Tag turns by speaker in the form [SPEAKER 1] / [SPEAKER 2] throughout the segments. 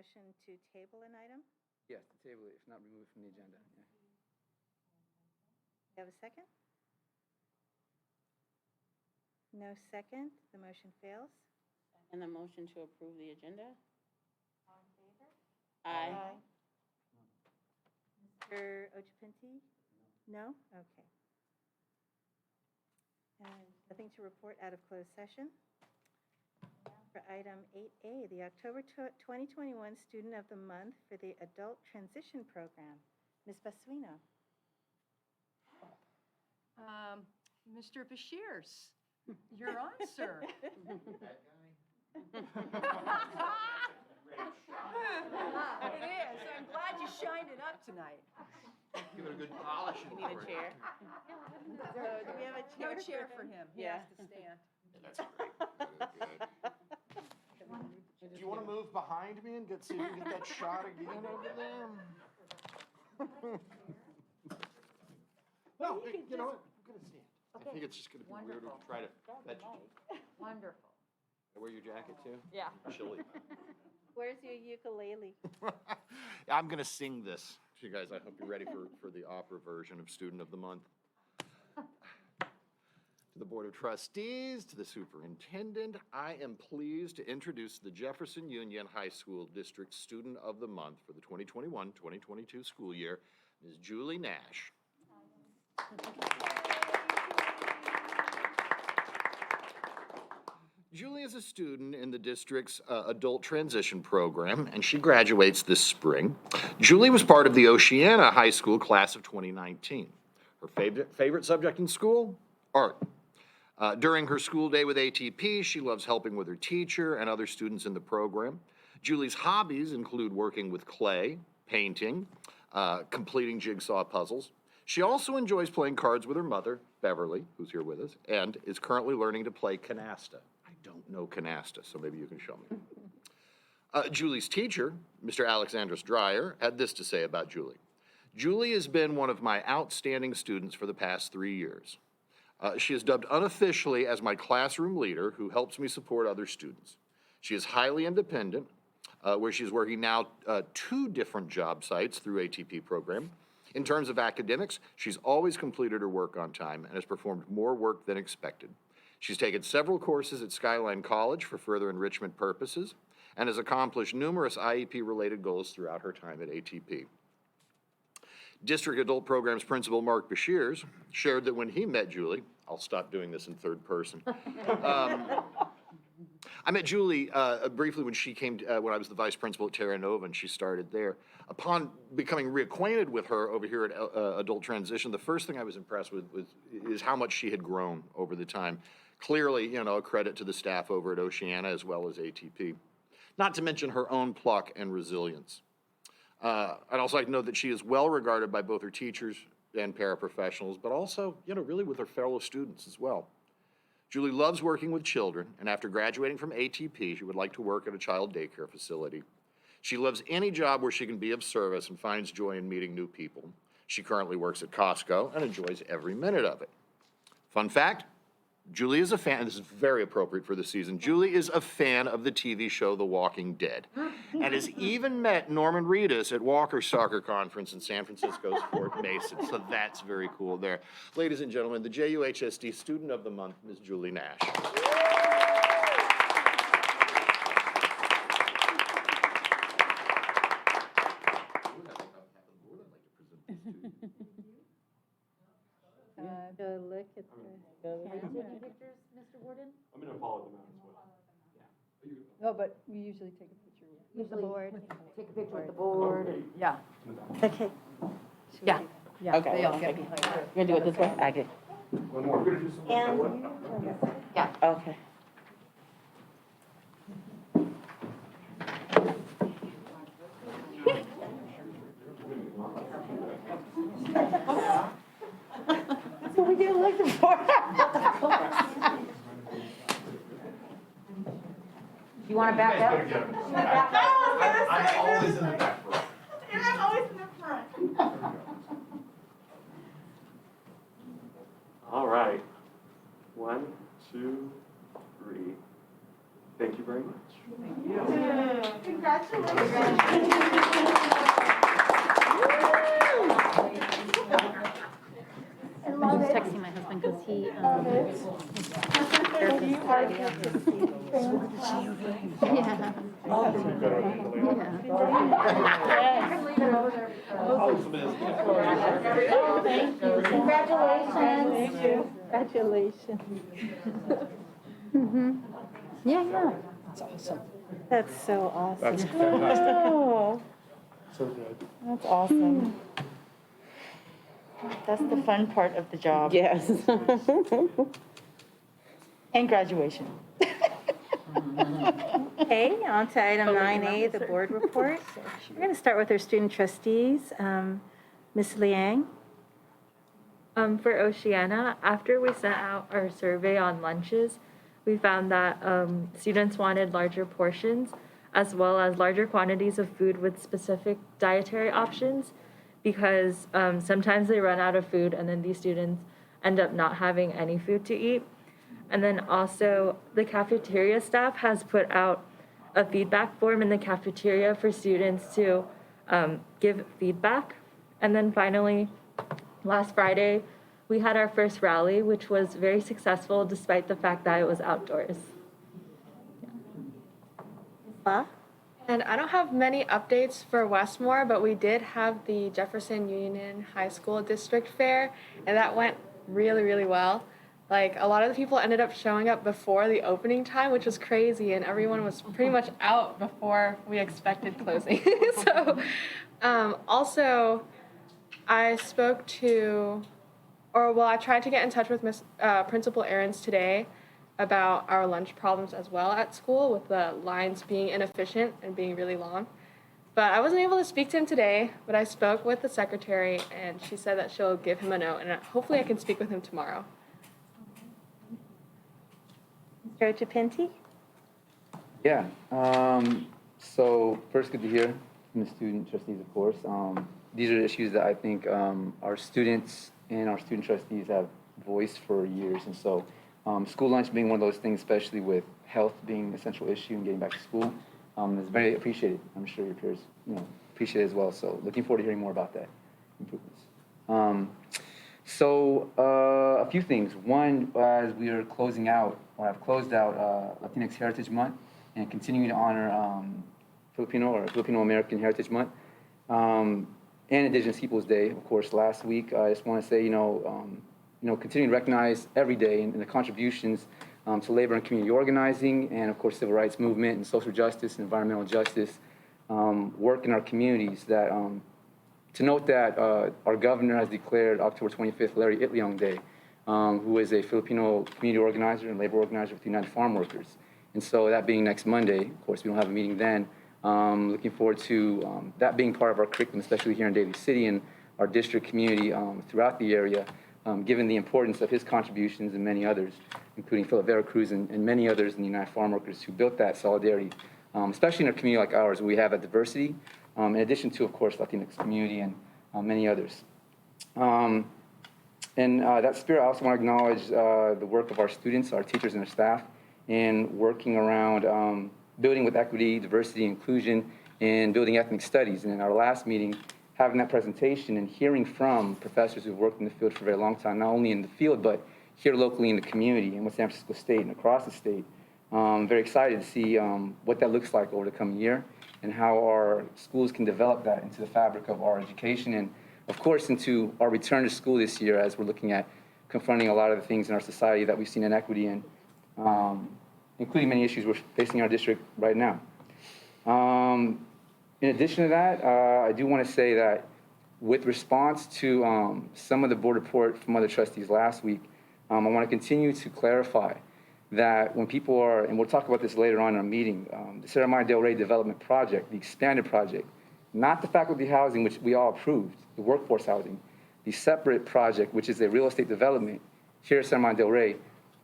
[SPEAKER 1] motion to table an item?
[SPEAKER 2] Yes, to table it, if not removed from the agenda. Yeah.
[SPEAKER 1] Do you have a second? No second, the motion fails.
[SPEAKER 3] And the motion to approve the agenda?
[SPEAKER 1] All in favor?
[SPEAKER 3] Aye.
[SPEAKER 1] Mr. Ojapinti? No? Okay. And nothing to report out of closed session. Now for item 8A, the October 2021 Student of the Month for the Adult Transition Program. Ms. Basuino.
[SPEAKER 4] Mr. Bashirs, you're on, sir. It is. I'm glad you shined it up tonight.
[SPEAKER 5] Give it a good polish.
[SPEAKER 3] You need a chair?
[SPEAKER 1] So do we have a chair?
[SPEAKER 4] No chair for him. He
[SPEAKER 3] Yeah.
[SPEAKER 4] has to stand.
[SPEAKER 5] That's great.
[SPEAKER 6] Do you want to move behind me and see if you can get that shot again over there? No, you know what? I'm gonna stand.
[SPEAKER 5] I think it's just gonna be weird to try to fetch.
[SPEAKER 4] Wonderful.
[SPEAKER 5] Wear your jacket too?
[SPEAKER 4] Yeah.
[SPEAKER 5] Chilly.
[SPEAKER 1] Where's your ukulele?
[SPEAKER 6] I'm gonna sing this to you guys. I hope you're ready for the opera version of Student of the Month. To the Board of Trustees, to the Superintendent, I am pleased to introduce the Jefferson Union High School District Student of the Month for the 2021-2022 school year, Ms. Julie Nash. Julie is a student in the district's adult transition program, and she graduates this spring. Julie was part of the Oceana High School class of 2019. Her favorite subject in school? Art. During her school day with ATP, she loves helping with her teacher and other students in the program. Julie's hobbies include working with clay, painting, completing jigsaw puzzles. She also enjoys playing cards with her mother, Beverly, who's here with us, and is currently learning to play canasta. I don't know canasta, so maybe you can show me. Julie's teacher, Mr. Alexandros Dreyer, had this to say about Julie. Julie has been one of my outstanding students for the past 3 years. She is dubbed unofficially as my classroom leader who helps me support other students. She is highly independent, where she's working now 2 different job sites through ATP program. In terms of academics, she's always completed her work on time and has performed more work than expected. She's taken several courses at Skyline College for further enrichment purposes and has accomplished numerous IEP-related goals throughout her time at ATP. District Adult Programs Principal Mark Bashirs shared that when he met Julie, I'll stop doing this in third person. I met Julie briefly when she came, when I was the vice principal at Terra Nova, and she started there. Upon becoming reacquainted with her over here at Adult Transition, the first thing I was impressed with is how much she had grown over the time. Clearly, you know, a credit to the staff over at Oceana as well as ATP. Not to mention her own pluck and resilience. I'd also like to note that she is well regarded by both her teachers and paraprofessionals, but also, you know, really with her fellow students as well. Julie loves working with children, and after graduating from ATP, she would like to work at a child daycare facility. She loves any job where she can be of service and finds joy in meeting new people. She currently works at Costco and enjoys every minute of it. Fun fact, Julie is a fan, and this is very appropriate for the season, Julie is a fan of the TV show The Walking Dead, and has even met Norman Reedus at Walker's soccer conference in San Francisco's Fort Mason, so that's very cool there. Ladies and gentlemen, the JUHSD Student of the Month, Ms. Julie Nash.
[SPEAKER 1] Go look at the.
[SPEAKER 4] Are you taking pictures, Mr. Warden?
[SPEAKER 7] I'm gonna follow them out as well.
[SPEAKER 4] No, but we usually take a picture with
[SPEAKER 1] the board.
[SPEAKER 4] Take a picture with the board. Yeah.
[SPEAKER 1] Okay.
[SPEAKER 4] Yeah. Yeah,
[SPEAKER 3] Okay.
[SPEAKER 4] they all get behind her.
[SPEAKER 3] You're gonna do it this way? Okay.
[SPEAKER 7] One more. We're gonna do some.
[SPEAKER 1] And
[SPEAKER 4] Yeah.
[SPEAKER 3] Okay.
[SPEAKER 4] That's what we get elected for. You want to back
[SPEAKER 7] You guys
[SPEAKER 4] up?
[SPEAKER 7] better get 'em. I'm always in the back row.
[SPEAKER 1] And I'm always in the front.
[SPEAKER 7] All right. 1, 2, 3. Thank you very much.
[SPEAKER 1] Congratulations. Congratulations. Congratulations.
[SPEAKER 3] Yeah, yeah.
[SPEAKER 1] That's so awesome.
[SPEAKER 7] That's fantastic.
[SPEAKER 3] Oh,
[SPEAKER 7] So good.
[SPEAKER 3] that's awesome.
[SPEAKER 1] That's the fun part of the job.
[SPEAKER 3] Yes.
[SPEAKER 1] And graduation. Okay, on to item 9A, the board report. We're going to start with our student trustees. Ms. Liang?
[SPEAKER 8] For Oceana, after we sent out our survey on lunches, we found that students wanted larger portions as well as larger quantities of food with specific dietary options because sometimes they run out of food and then these students end up not having any food to eat. And then also the cafeteria staff has put out a feedback form in the cafeteria for students to give feedback. And then finally, last Friday, we had our first rally, which was very successful despite the fact that it was outdoors.
[SPEAKER 1] Ba?
[SPEAKER 9] And I don't have many updates for Westmore, but we did have the Jefferson Union High School District Fair, and that went really, really well. Like, a lot of the people ended up showing up before the opening time, which was crazy, and everyone was pretty much out before we expected closing. So, also, I spoke to, I tried to get in touch with Principal Ahrens today about our lunch problems as well at school, with the lines being inefficient and being really long. But I wasn't able to speak to him today, but I spoke with the secretary, and she said that she'll give him a note, and hopefully I can speak with him tomorrow.
[SPEAKER 1] Mr. Ochapinti?
[SPEAKER 2] Yeah, so first, good to hear from the student trustees, of course. These are issues that I think our students and our student trustees have voiced for years. And so school lunch being one of those things, especially with health being an essential issue and getting back to school, is very appreciated. I'm sure your peers appreciate it as well. So looking forward to hearing more about that improvements. A few things. One, as we are closing out, or have closed out Latinx Heritage Month and continuing to honor Filipino American Heritage Month, and Indigenous Peoples Day, of course, last week. I just want to say, continue to recognize every day and the contributions to labor and community organizing, and of course, civil rights movement and social justice and environmental justice work in our communities. That to note that our governor has declared October 25th Larry Itliong Day, who is a Filipino community organizer and labor organizer with the United Farm Workers. And so that being next Monday, of course, we don't have a meeting then. Looking forward to that being part of our curriculum, especially here in Daly City and our district community throughout the area, given the importance of his contributions and many others, including Philip Veracruz and many others in the United Farm Workers who built that solidarity, especially in a community like ours where we have that diversity, in addition to, of course, Latinx community and many others. In that spirit, I also want to acknowledge the work of our students, our teachers, and our staff in working around building with equity, diversity, inclusion, and building ethnic studies. And in our last meeting, having that presentation and hearing from professors who've worked in the field for a very long time, not only in the field, but here locally in the community in West San Francisco State and across the state. I'm very excited to see what that looks like over the coming year and how our schools can develop that into the fabric of our education and, of course, into our return to school this year as we're looking at confronting a lot of the things in our society that we've seen inequity in, including many issues we're facing in our district right now. In addition to that, I do want to say that with response to some of the board report from other trustees last week, I want to continue to clarify that when people are, and we'll talk about this later on in our meeting, the Sierra Madre Del Rey Development Project, the expanded project, not the faculty housing, which we all approved, the workforce housing, the separate project, which is a real estate development here at Sierra Madre Del Rey,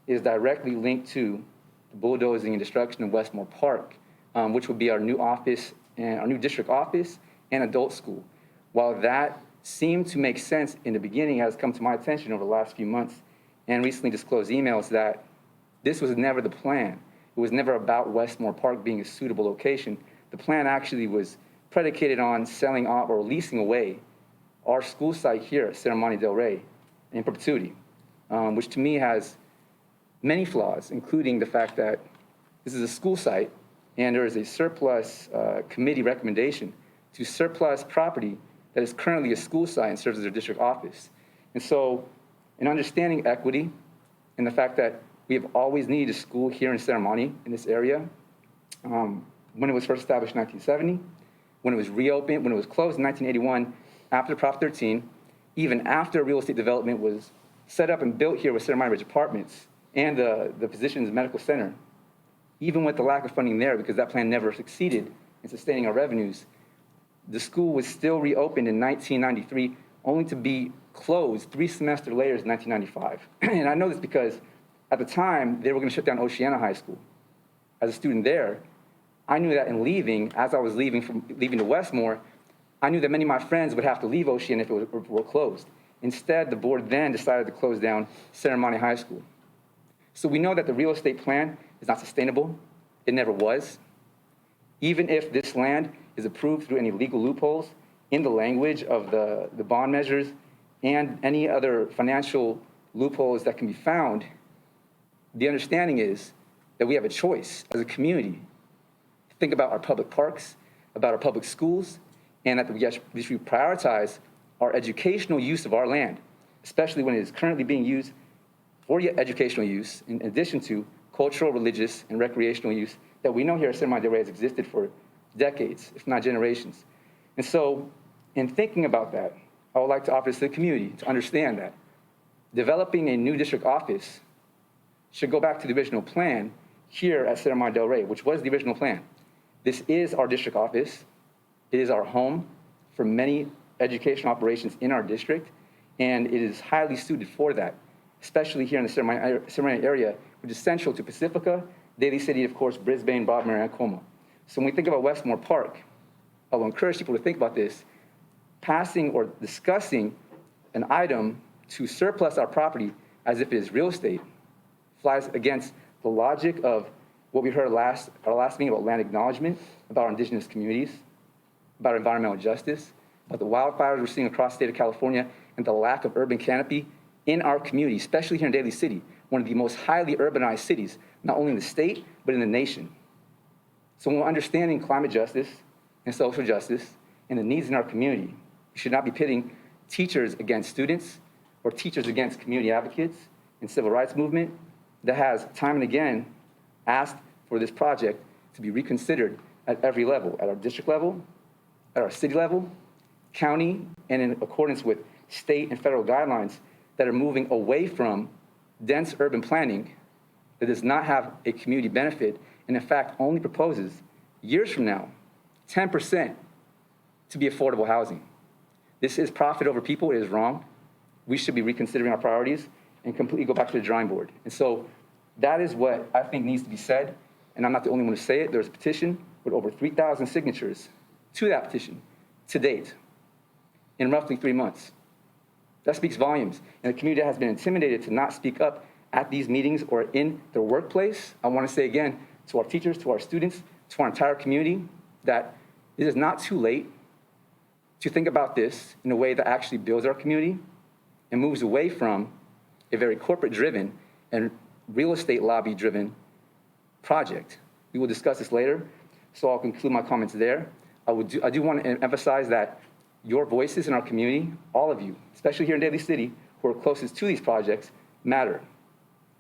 [SPEAKER 2] is directly linked to the bulldozing and destruction of Westmore Park, which will be our new office, and our new district office and adult school. While that seemed to make sense in the beginning, it has come to my attention over the last few months and recently disclosed emails that this was never the plan. It was never about Westmore Park being a suitable location. The plan actually was predicated on selling off or leasing away our school site here at Sierra Madre Del Rey in perpetuity, which to me has many flaws, including the fact that this is a school site and there is a surplus committee recommendation to surplus property that is currently a school site and serves as their district office. And so, in understanding equity and the fact that we have always needed a school here in Serramonte, in this area, when it was first established in 1970, when it was reopened, when it was closed in 1981, after Prop 13, even after real estate development was set up and built here with Serramonte Ridge Apartments and the Physicians Medical Center, even with the lack of funding there, because that plan never succeeded in sustaining our revenues, the school was still reopened in 1993, only to be closed 3 semesters later in 1995. And I know this because at the time, they were going to shut down Oceana High School. As a student there, I knew that in leaving, as I was leaving to Westmore, I knew that many of my friends would have to leave Oceana if it were closed. Instead, the board then decided to close down Serramonte High School. So we know that the real estate plan is not sustainable. It never was. Even if this land is approved through any legal loopholes in the language of the bond measures and any other financial loopholes that can be found, the understanding is that we have a choice as a community to think about our public parks, about our public schools, and that we should prioritize our educational use of our land, especially when it is currently being used for educational use, in addition to cultural, religious, and recreational use that we know here at Serramonte Del Rey has existed for decades, if not generations. And so, in thinking about that, I would like to offer this to the community to understand that developing a new district office should go back to the original plan here at Serramonte Del Rey, which was the original plan. This is our district office. It is our home for many educational operations in our district, and it is highly suited for that, especially here in the Serramonte area, which is central to Pacifica, Daly City, of course, Brisbane, Broadmoor, and Como. So when we think about Westmore Park, I will encourage people to think about this. Passing or discussing an item to surplus our property as if it is real estate flies against the logic of what we heard our last meeting about land acknowledgement, about our indigenous communities, about environmental justice, about the wildfires we're seeing across the state of California, and the lack of urban canopy in our community, especially here in Daly City, one of the most highly urbanized cities, not only in the state, but in the nation. So when we're understanding climate justice and social justice and the needs in our community, we should not be pitting teachers against students or teachers against community advocates and civil rights movement that has time and again asked for this project to be reconsidered at every level, at our district level, at our city level, county, and in accordance with state and federal guidelines that are moving away from dense urban planning that does not have a community benefit and in fact only proposes years from now 10% to be affordable housing. This is profit over people. It is wrong. We should be reconsidering our priorities and completely go back to the drawing board. And so that is what I think needs to be said, and I'm not the only one to say it. There's a petition with over 3,000 signatures to that petition to date in roughly 3 months. That speaks volumes. And the community has been intimidated to not speak up at these meetings or in their workplace. I want to say again to our teachers, to our students, to our entire community that it is not too late to think about this in a way that actually builds our community and moves away from a very corporate-driven and real estate lobby-driven project. We will discuss this later, so I'll conclude my comments there. I do want to emphasize that your voices in our community, all of you, especially here in Daly City, who are closest to these projects, matter.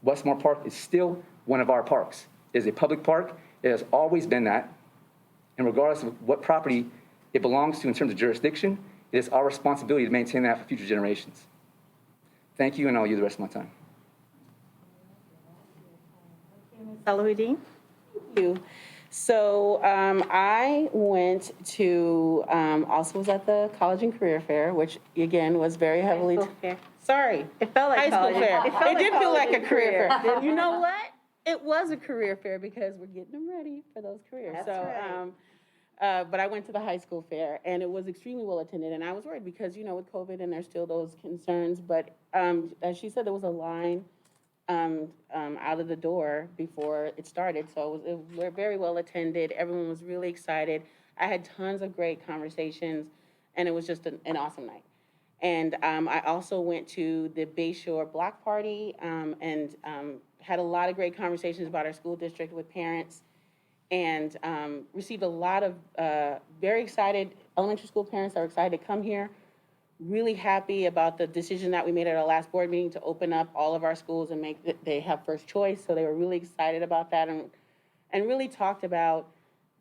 [SPEAKER 2] Westmore Park is still one of our parks. It is a public park. It has always been that. And regardless of what property it belongs to in terms of jurisdiction, it is our responsibility to maintain that for future generations. Thank you, and I'll use the rest of my time.
[SPEAKER 1] Salawudeen?
[SPEAKER 3] Thank you. So I went to, also was at the College and Career Fair, which again was very heavily.
[SPEAKER 1] High school fair.
[SPEAKER 3] Sorry.
[SPEAKER 1] It felt like
[SPEAKER 3] High school
[SPEAKER 1] college.
[SPEAKER 3] fair.
[SPEAKER 1] It felt like
[SPEAKER 3] did feel
[SPEAKER 1] college
[SPEAKER 3] like a
[SPEAKER 1] and
[SPEAKER 3] career fair.
[SPEAKER 1] didn't
[SPEAKER 3] You
[SPEAKER 1] it?
[SPEAKER 3] know what? It was a career fair because we're getting them ready for those careers.
[SPEAKER 1] That's
[SPEAKER 3] so,
[SPEAKER 1] right.
[SPEAKER 3] But I went to the high school fair and it was extremely well attended. And I was worried because, you know, with COVID and there's still those concerns. But as she said, there was a line out of the door before it started. So we're very well attended. Everyone was really excited. I had tons of great conversations and it was just an awesome night. And I also went to the Bayshore Block Party and had a lot of great conversations about our school district with parents, and received a lot of very excited elementary school parents that are excited to come here. Really happy about the decision that we made at our last board meeting to open up all of our schools and make they have first choice. So they were really excited about that, and really talked about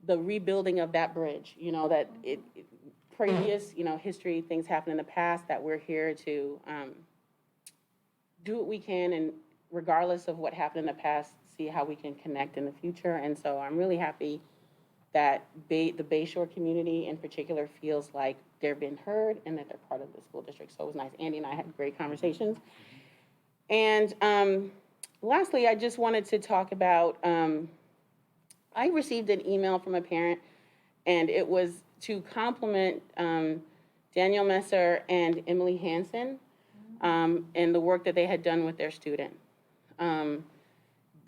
[SPEAKER 3] the rebuilding of that bridge. You know, that previous, you know, history, things happened in the past, that we're here to do what we can, and regardless of what happened in the past, see how we can connect in the future. And so I'm really happy that the Bayshore community in particular feels like they're being heard and that they're part of the school district. So it was nice. Andy and I had great conversations. And lastly, I just wanted to talk about, I received an email from a parent, and it was to compliment Daniel Messer and Emily Hansen and the work that they had done with their student.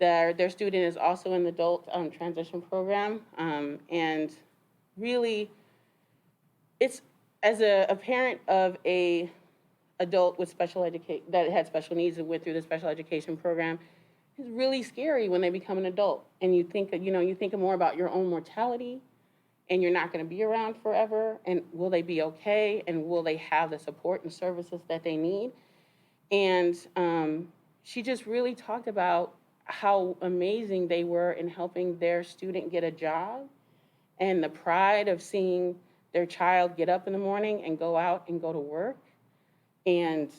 [SPEAKER 3] Their student is also in the adult transition program, and really, it's, as a parent of a adult with special education, that had special needs and went through the special education program, it's really scary when they become an adult, and you think, you know, you think more about your own mortality, and you're not going to be around forever, and will they be okay, and will they have the support and services that they need? And she just really talked about how amazing they were in helping their student get a job, and the pride of seeing their child get up in the morning and go out and go to work, and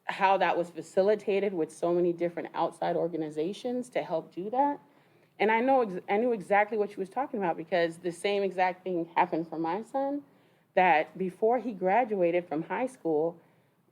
[SPEAKER 3] how that was facilitated with so many different outside organizations to help do that. And I knew exactly what she was talking about, because the same exact thing happened for my son, that before he graduated from high school,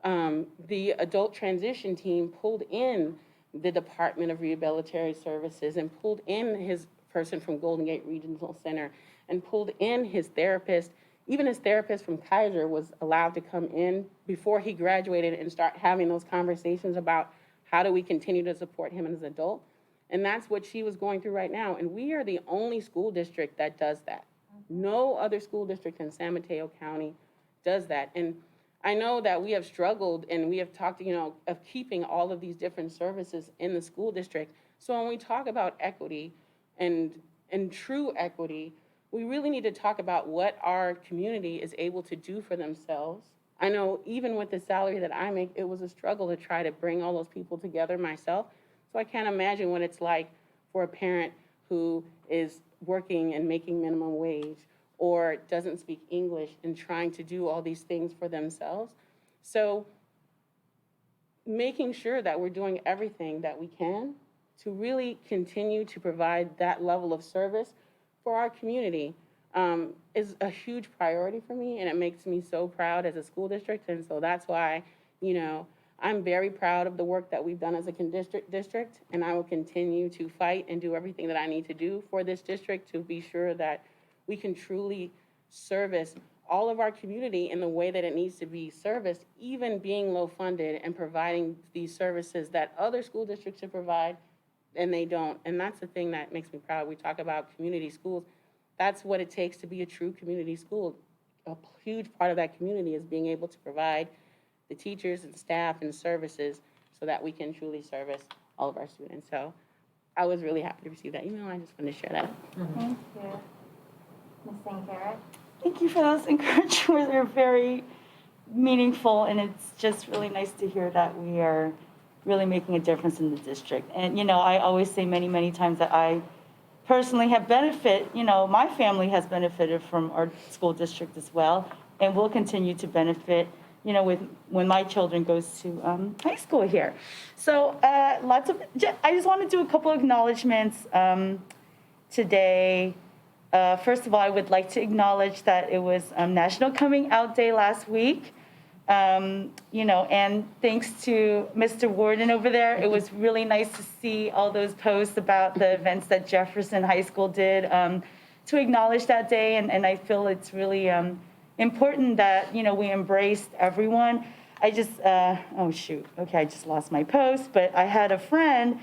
[SPEAKER 3] the adult transition team pulled in the Department of Rehabilitatory Services and pulled in his person from Golden Gate Regional Center and pulled in his therapist. Even his therapist from Kaiser was allowed to come in before he graduated and start having those conversations about how do we continue to support him as an adult. And that's what she was going through right now. And we are the only school district that does that. No other school district in San Mateo County does that. And I know that we have struggled, and we have talked, you know, of keeping all of these different services in the school district. So when we talk about equity and true equity, we really need to talk about what our community is able to do for themselves. I know even with the salary that I make, it was a struggle to try to bring all those people together myself. So I can't imagine what it's like for a parent who is working and making minimum wage, or doesn't speak English and trying to do all these things for themselves. So making sure that we're doing everything that we can to really continue to provide that level of service for our community is a huge priority for me, and it makes me so proud as a school district. And so that's why, you know, I'm very proud of the work that we've done as a district, and I will continue to fight and do everything that I need to do for this district to be sure that we can truly service all of our community in the way that it needs to be serviced, even being low funded and providing these services that other school districts should provide, and they don't. And that's the thing that makes me proud. We talk about community schools. That's what it takes to be a true community school. A huge part of that community is being able to provide the teachers and staff and services so that we can truly service all of our students. So I was really happy to receive that email. I just wanted to share that.
[SPEAKER 1] Thank you. Ms. St. Garrett?
[SPEAKER 10] Thank you for those encouragements. They're very meaningful, and it's just really nice to hear that we are really making a difference in the district. And, you know, I always say many, many times that I personally have my family has benefited from our school district as well, and will continue to benefit, you know, when my children goes to high school here. So I just want to do a couple of acknowledgements today. First of all, I would like to acknowledge that it was National Coming Out Day last week. You know, and thanks to Mr. Warden over there, it was really nice to see all those posts about the events that Jefferson High School did to acknowledge that day. And I feel it's really important that, you know, we embraced everyone. I just lost my post, but I had a friend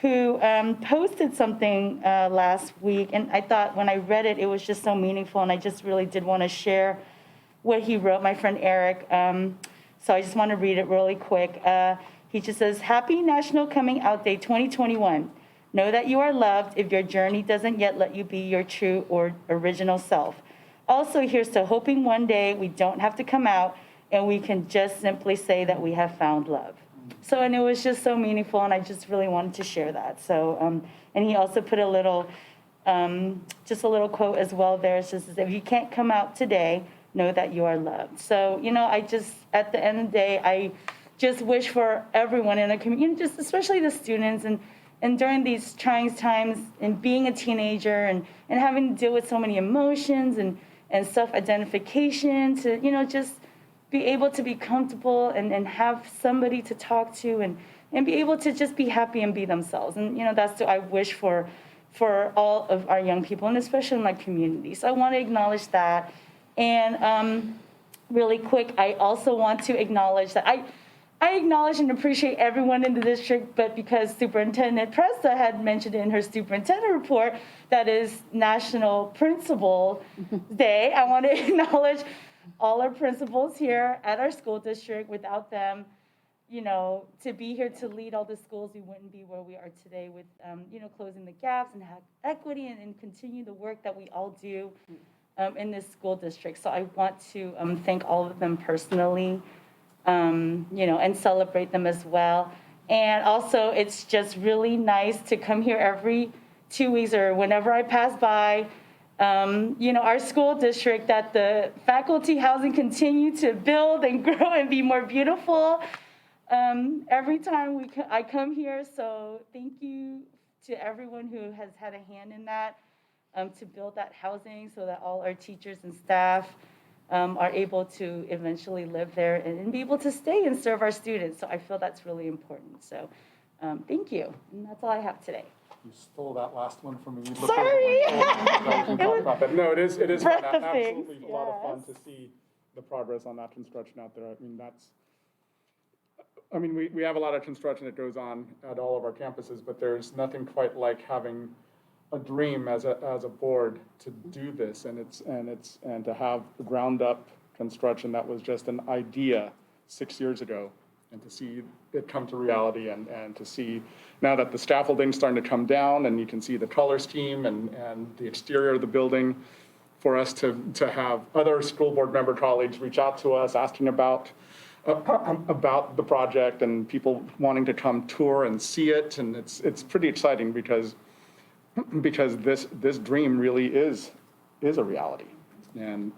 [SPEAKER 10] who posted something last week, and I thought when I read it, it was just so meaningful, and I just really did want to share what he wrote, my friend Eric. So I just want to read it really quick. He just says, Happy National Coming Out Day 2021. Know that you are loved if your journey doesn't yet let you be your true or original self. Also, here's to hoping one day we don't have to come out and we can just simply say that we have found love. So, and it was just so meaningful, and I just really wanted to share that. So, and he also put a little, just a little quote as well there. It just says, if you can't come out today, know that you are loved. So, you know, I just, at the end of the day, I just wish for everyone in the community, just especially the students, and during these trying times, and being a teenager, and having to deal with so many emotions and self-identification, to, you know, just be able to be comfortable and have somebody to talk to, and be able to just be happy and be themselves. And, you know, that's what I wish for all of our young people, and especially in my community. So I want to acknowledge that. And really quick, I also want to acknowledge that I acknowledge and appreciate everyone in the district, but because Superintendent Presta had mentioned in her superintendent report that is National Principal Day, I want to acknowledge all our principals here at our school district. Without them, you know, to be here to lead all the schools, we wouldn't be where we are today with, you know, closing the gaps and have equity and continue the work that we all do in this school district. So I want to thank all of them personally. You know, and celebrate them as well. And also, it's just really nice to come here every 2 weeks or whenever I pass by, you know, our school district, that the faculty housing continue to build and grow and be more beautiful every time I come here. So thank you to everyone who has had a hand in that, to build that housing so that all our teachers and staff are able to eventually live there and be able to stay and serve our students. So I feel that's really important. So thank you. And that's all I have today.
[SPEAKER 7] You stole that last one from me.
[SPEAKER 10] Sorry.
[SPEAKER 7] No, it is fun.
[SPEAKER 10] Breath of
[SPEAKER 7] Absolutely
[SPEAKER 10] things,
[SPEAKER 7] a lot of fun
[SPEAKER 10] yes.
[SPEAKER 7] to see the progress on that construction out there. I mean, we have a lot of construction that goes on at all of our campuses, but there's nothing quite like having a dream as a board to do this, and to have ground up construction that was just an idea 6 years ago, and to see it come to reality, and to see now that the scaffolding's starting to come down and you can see the color scheme and the exterior of the building, for us to have other school board member colleagues reach out to us asking about the project, and people wanting to come tour and see it, and it's pretty exciting because this dream really is a reality, and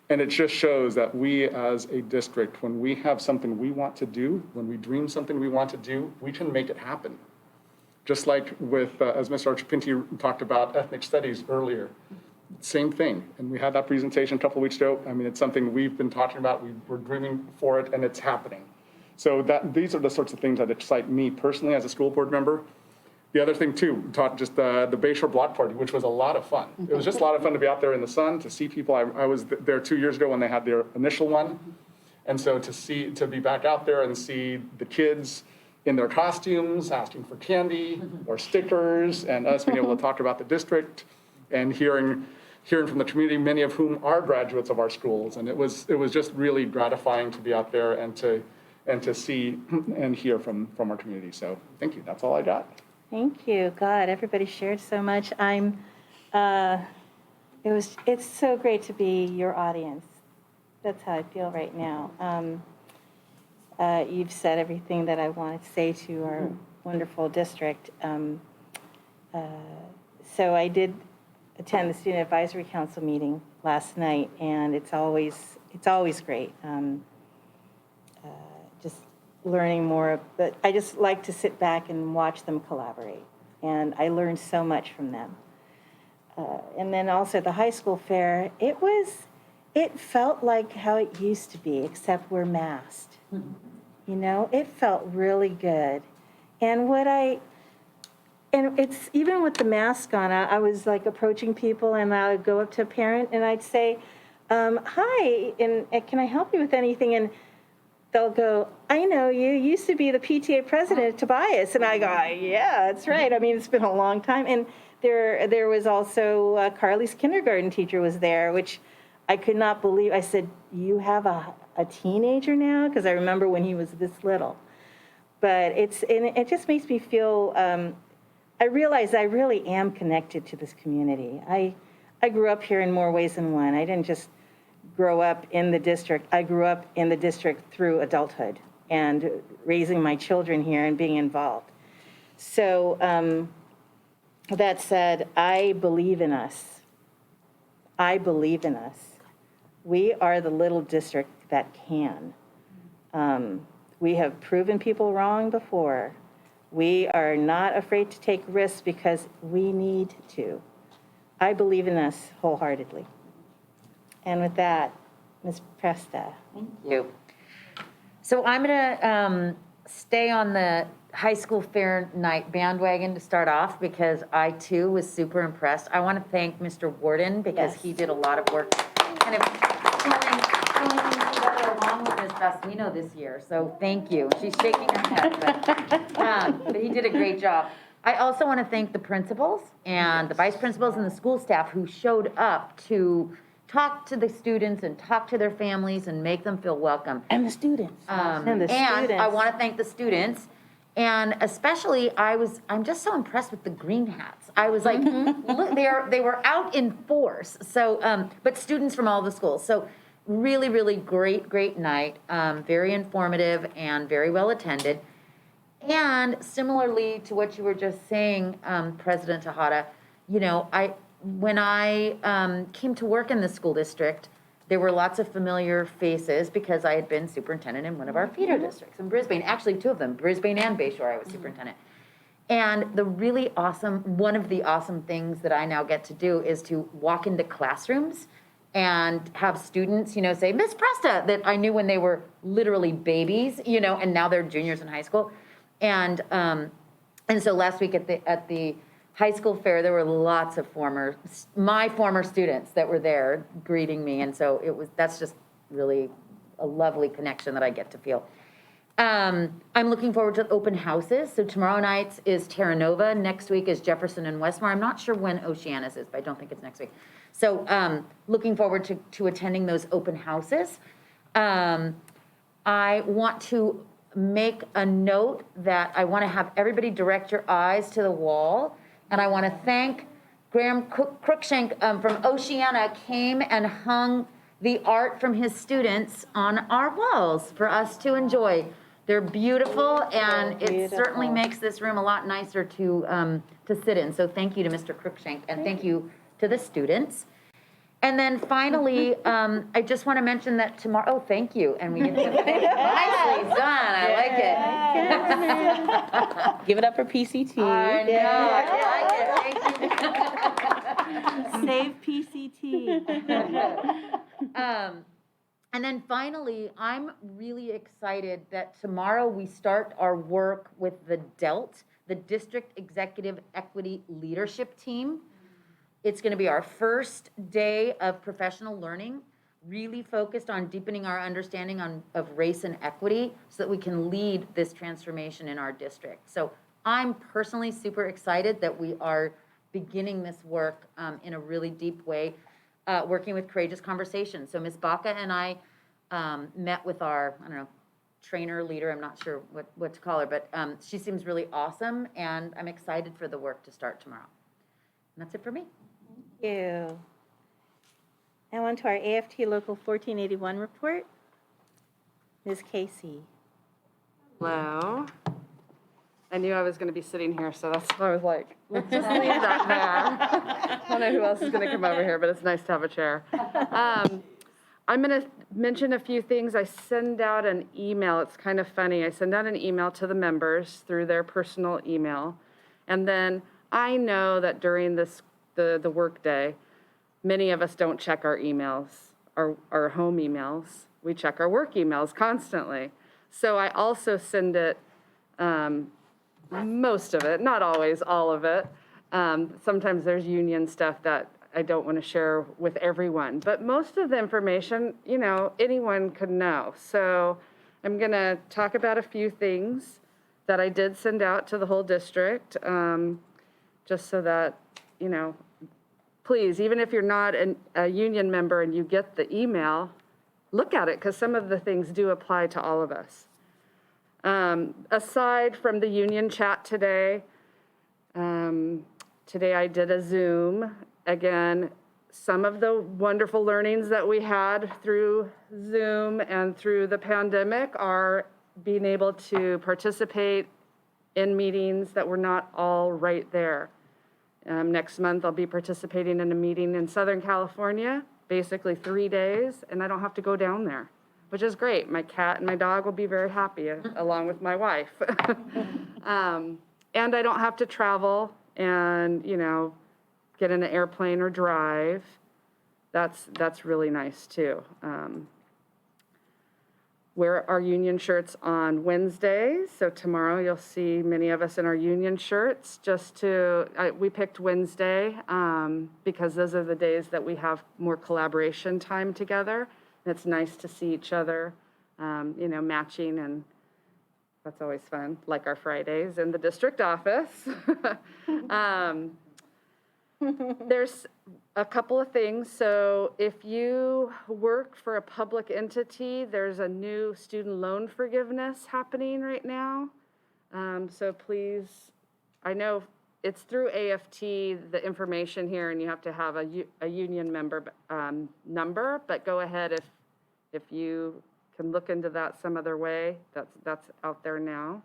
[SPEAKER 7] it just shows that we as a district, when we have something we want to do, when we dream something we want to do, we can make it happen. Just like with, as Mr. Archipinti talked about ethnic studies earlier, same thing. And we had that presentation a couple of weeks ago. I mean, it's something we've been talking about. We're dreaming for it, and it's happening. So these are the sorts of things that excite me personally as a school board member. The other thing too, taught just the Bayshore Block Party, which was a lot of fun. It was just a lot of fun to be out there in the sun, to see people. I was there 2 years ago when they had their initial one. And so to be back out there and see the kids in their costumes, asking for candy or stickers, and us being able to talk about the district and hearing from the community, many of whom are graduates of our schools. And it was just really gratifying to be out there and to see and hear from our community. So thank you, that's all I got.
[SPEAKER 1] Thank you. God, everybody shared so much. It's so great to be your audience. That's how I feel right now. You've said everything that I wanted to say to our wonderful district. So I did attend the Student Advisory Council meeting last night, and it's always great. Just learning more, but I just like to sit back and watch them collaborate, and I learned so much from them. And then also the high school fair, it felt like how it used to be, except we're masked. You know, it felt really good. And it's even with the mask on, I was like approaching people, and I would go up to a parent and I'd say, hi, and can I help you with anything? And they'll go, I know you used to be the PTA president at Tobias. And I go, yeah, that's right. I mean, it's been a long time. And there was also Carly's kindergarten teacher was there, which I could not believe. I said, you have a a teenager now, because I remember when he was this little. But it just makes me feel, I realize I really am connected to this community. I grew up here in more ways than one. I didn't just grow up in the district. I grew up in the district through adulthood and raising my children here and being involved. So that said, I believe in us. I believe in us. We are the little district that can. We have proven people wrong before. We are not afraid to take risks because we need to. I believe in us wholeheartedly. And with that, Ms. Presta.
[SPEAKER 11] Thank you. So I'm going to stay on the high school fair night bandwagon to start off because I too was super impressed. I want to thank Mr. Warden because he did a lot of work kind of pulling things together along with Ms. Baswino this year. So thank you. She's shaking her head, but he did a great job. I also want to thank the principals and the vice principals and the school staff who showed up to talk to the students and talk to their families and make them feel welcome.
[SPEAKER 3] And the students.
[SPEAKER 11] And I want to thank the students. And especially, I'm just so impressed with the green hats. I was like, look, they were out in force. So, but students from all the schools. So really, really great night. Very informative and very well attended. And similarly to what you were just saying, President Tejada, you know, when I came to work in the school district, there were lots of familiar faces because I had been superintendent in one of our feeder districts in Brisbane. Actually, two of them, Brisbane and Bayshore, I was superintendent. And one of the awesome things that I now get to do is to walk into classrooms and have students, you know, say, Miss Presta, that I knew when they were literally babies, you know, and now they're juniors in high school. And so last week at the high school fair, there were lots of my former students that were there greeting me. And so that's just really a lovely connection that I get to feel. I'm looking forward to open houses. So tomorrow night is Terra Nova. Next week is Jefferson and Westmore. I'm not sure when Oceana's is, but I don't think it's next week. So looking forward to attending those open houses. I want to make a note that I want to have everybody direct your eyes to the wall. And I want to thank Graham Cruikshank from Oceana came and hung the art from his students on our walls for us to enjoy. They're beautiful, and it certainly makes this room a lot nicer to sit in. So thank you to Mr. Cruikshank, and thank you to the students. And then finally, I just want to mention that tomorrow, thank you. And we get to, nicely done, I like it.
[SPEAKER 3] Give it up for PCT.
[SPEAKER 11] I know, I like it, thank you.
[SPEAKER 1] Save PCT.
[SPEAKER 11] And then finally, I'm really excited that tomorrow we start our work with the DELT, the District Executive Equity Leadership Team. It's going to be our first day of professional learning, really focused on deepening our understanding of race and equity so that we can lead this transformation in our district. So I'm personally super excited that we are beginning this work in a really deep way, working with Courageous Conversations. So Ms. Baca and I met with our, trainer, leader, I'm not sure what to call her, but she seems really awesome, and I'm excited for the work to start tomorrow. And that's it for me.
[SPEAKER 1] Thank you. Now on to our AFT Local 1481 report. Ms. Casey.
[SPEAKER 12] Hello. I knew I was going to be sitting here, so that's why I was like, let's just leave that there. I don't know who else is going to come over here, but it's nice to have a chair. I'm going to mention a few things. I send out an email. It's kind of funny. I send out an email to the members through their personal email. And then I know that during the work day, many of us don't check our emails, our home emails. We check our work emails constantly. So I also send it, most of it, not always all of it. Sometimes there's union stuff that I don't want to share with everyone. But most of the information, anyone could know. So I'm going to talk about a few things that I did send out to the whole district, just so that, please, even if you're not a union member and you get the email, look at it, because some of the things do apply to all of us. Aside from the union chat today, today I did a Zoom. Again, some of the wonderful learnings that we had through Zoom and through the pandemic are being able to participate in meetings that were not all right there. Next month, I'll be participating in a meeting in Southern California, basically 3 days, and I don't have to go down there, which is great. My cat and my dog will be very happy, along with my wife. And I don't have to travel and, get in an airplane or drive. That's really nice, too. Wear our union shirts on Wednesdays. So tomorrow you'll see many of us in our union shirts. We picked Wednesday because those are the days that we have more collaboration time together. And it's nice to see each other, matching, and that's always fun, like our Fridays in the district office. There's a couple of things. So if you work for a public entity, there's a new student loan forgiveness happening right now. So please, I know it's through AFT, the information here, and you have to have a union member number, but go ahead if you can look into that some other way. That's out there now.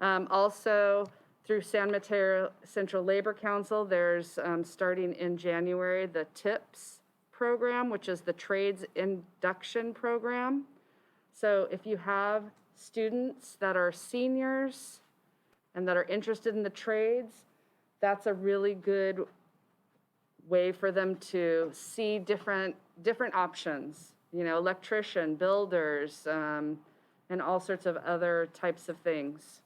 [SPEAKER 12] Also, through San Mateo Central Labor Council, there's, starting in January, the TIPS program, which is the Trades Induction Program. So if you have students that are seniors and that are interested in the trades, that's a really good way for them to see different options, electrician, builders, and all sorts of other types of things.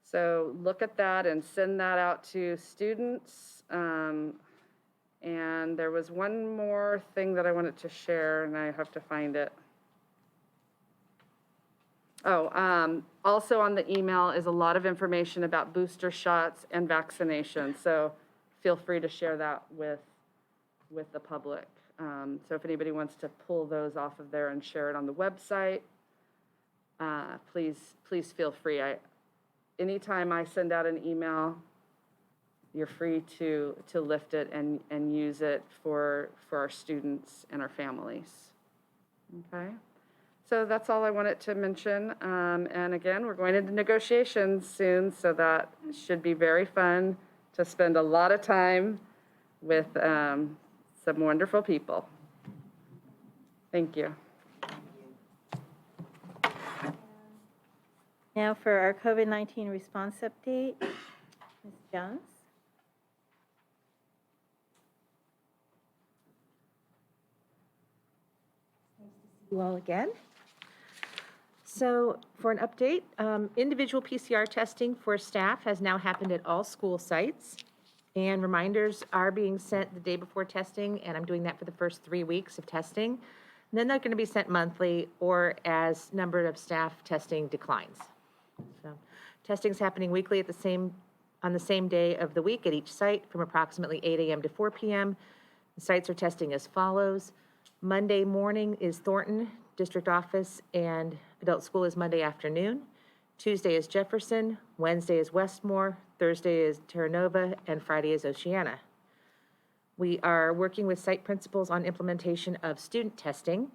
[SPEAKER 12] So look at that and send that out to students. And there was one more thing that I wanted to share, and I have to find it. Also on the email is a lot of information about booster shots and vaccinations. So feel free to share that with the public. So if anybody wants to pull those off of there and share it on the website, please feel free. Anytime I send out an email, you're free to lift it and use it for our students and our families. Okay? So that's all I wanted to mention. And again, we're going into negotiations soon, so that should be very fun to spend a lot of time with some wonderful people. Thank you.
[SPEAKER 1] Now for our COVID-19 response update, Ms. Jones.
[SPEAKER 13] Nice to see you all again. So for an update, individual PCR testing for staff has now happened at all school sites. And reminders are being sent the day before testing, and I'm doing that for the first 3 weeks of testing. And then they're going to be sent monthly or as number of staff testing declines. So testing's happening weekly on the same day of the week at each site from approximately 8 a.m. to 4 p.m. The sites are testing as follows. Monday morning is Thornton District Office, and Adult School is Monday afternoon. Tuesday is Jefferson, Wednesday is Westmore, Thursday is Terra Nova, and Friday is Oceana. We are working with site principals on implementation of student testing.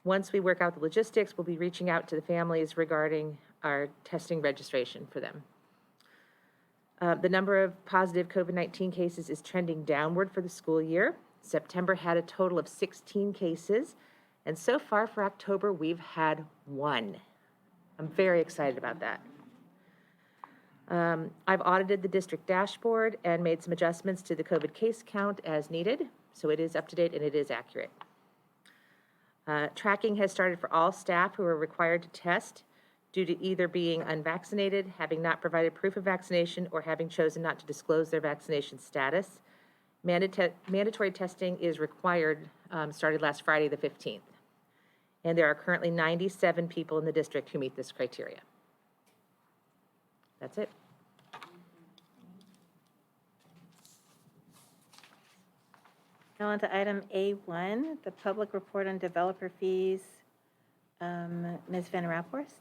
[SPEAKER 13] Once we work out the logistics, we'll be reaching out to the families regarding our testing registration for them. The number of positive COVID-19 cases is trending downward for the school year. September had a total of 16 cases, and so far for October, we've had 1. I'm very excited about that. I've audited the district dashboard and made some adjustments to the COVID case count as needed, so it is up to date and it is accurate. Tracking has started for all staff who are required to test due to either being unvaccinated, having not provided proof of vaccination, or having chosen not to disclose their vaccination status. Mandatory testing is required, started last Friday the 15th. And there are currently 97 people in the district who meet this criteria. That's it.
[SPEAKER 1] Now on to item A1, the public report on developer fees. Ms. Van Raphorst?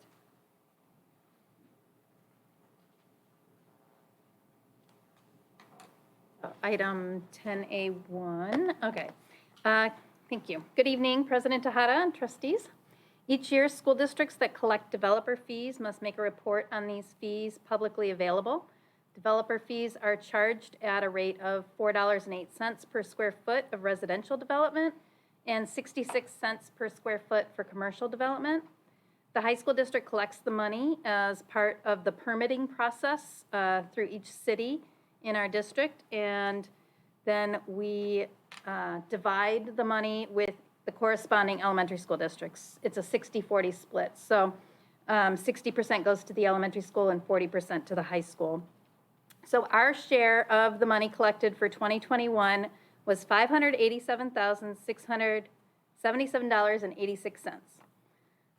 [SPEAKER 14] Item 10A1, okay. Thank you. Good evening, President Tejada and trustees. Each year, school districts that collect developer fees must make a report on these fees publicly available. Developer fees are charged at a rate of $4.08 per square foot of residential development and 66 cents per square foot for commercial development. The high school district collects the money as part of the permitting process through each city in our district, and then we divide the money with the corresponding elementary school districts. It's a 60-40 split, so 60% goes to the elementary school and 40% to the high school. So our share of the money collected for 2021 was $587,677.86.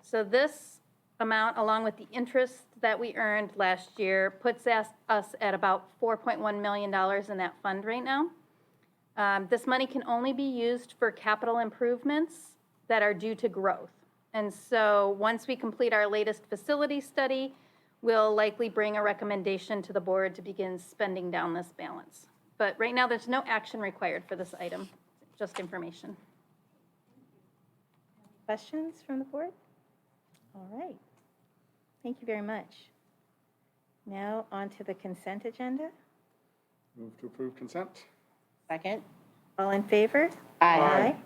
[SPEAKER 14] So this amount, along with the interest that we earned last year, puts us at about $4.1 million in that fund right now. This money can only be used for capital improvements that are due to growth. And so once we complete our latest facility study, we'll likely bring a recommendation to the board to begin spending down this balance. But right now, there's no action required for this item, just information.
[SPEAKER 1] Questions from the board? All right. Thank you very much. Now on to the consent agenda.
[SPEAKER 7] Move to approve consent.
[SPEAKER 3] Second?
[SPEAKER 1] All in favor?
[SPEAKER 3] Aye.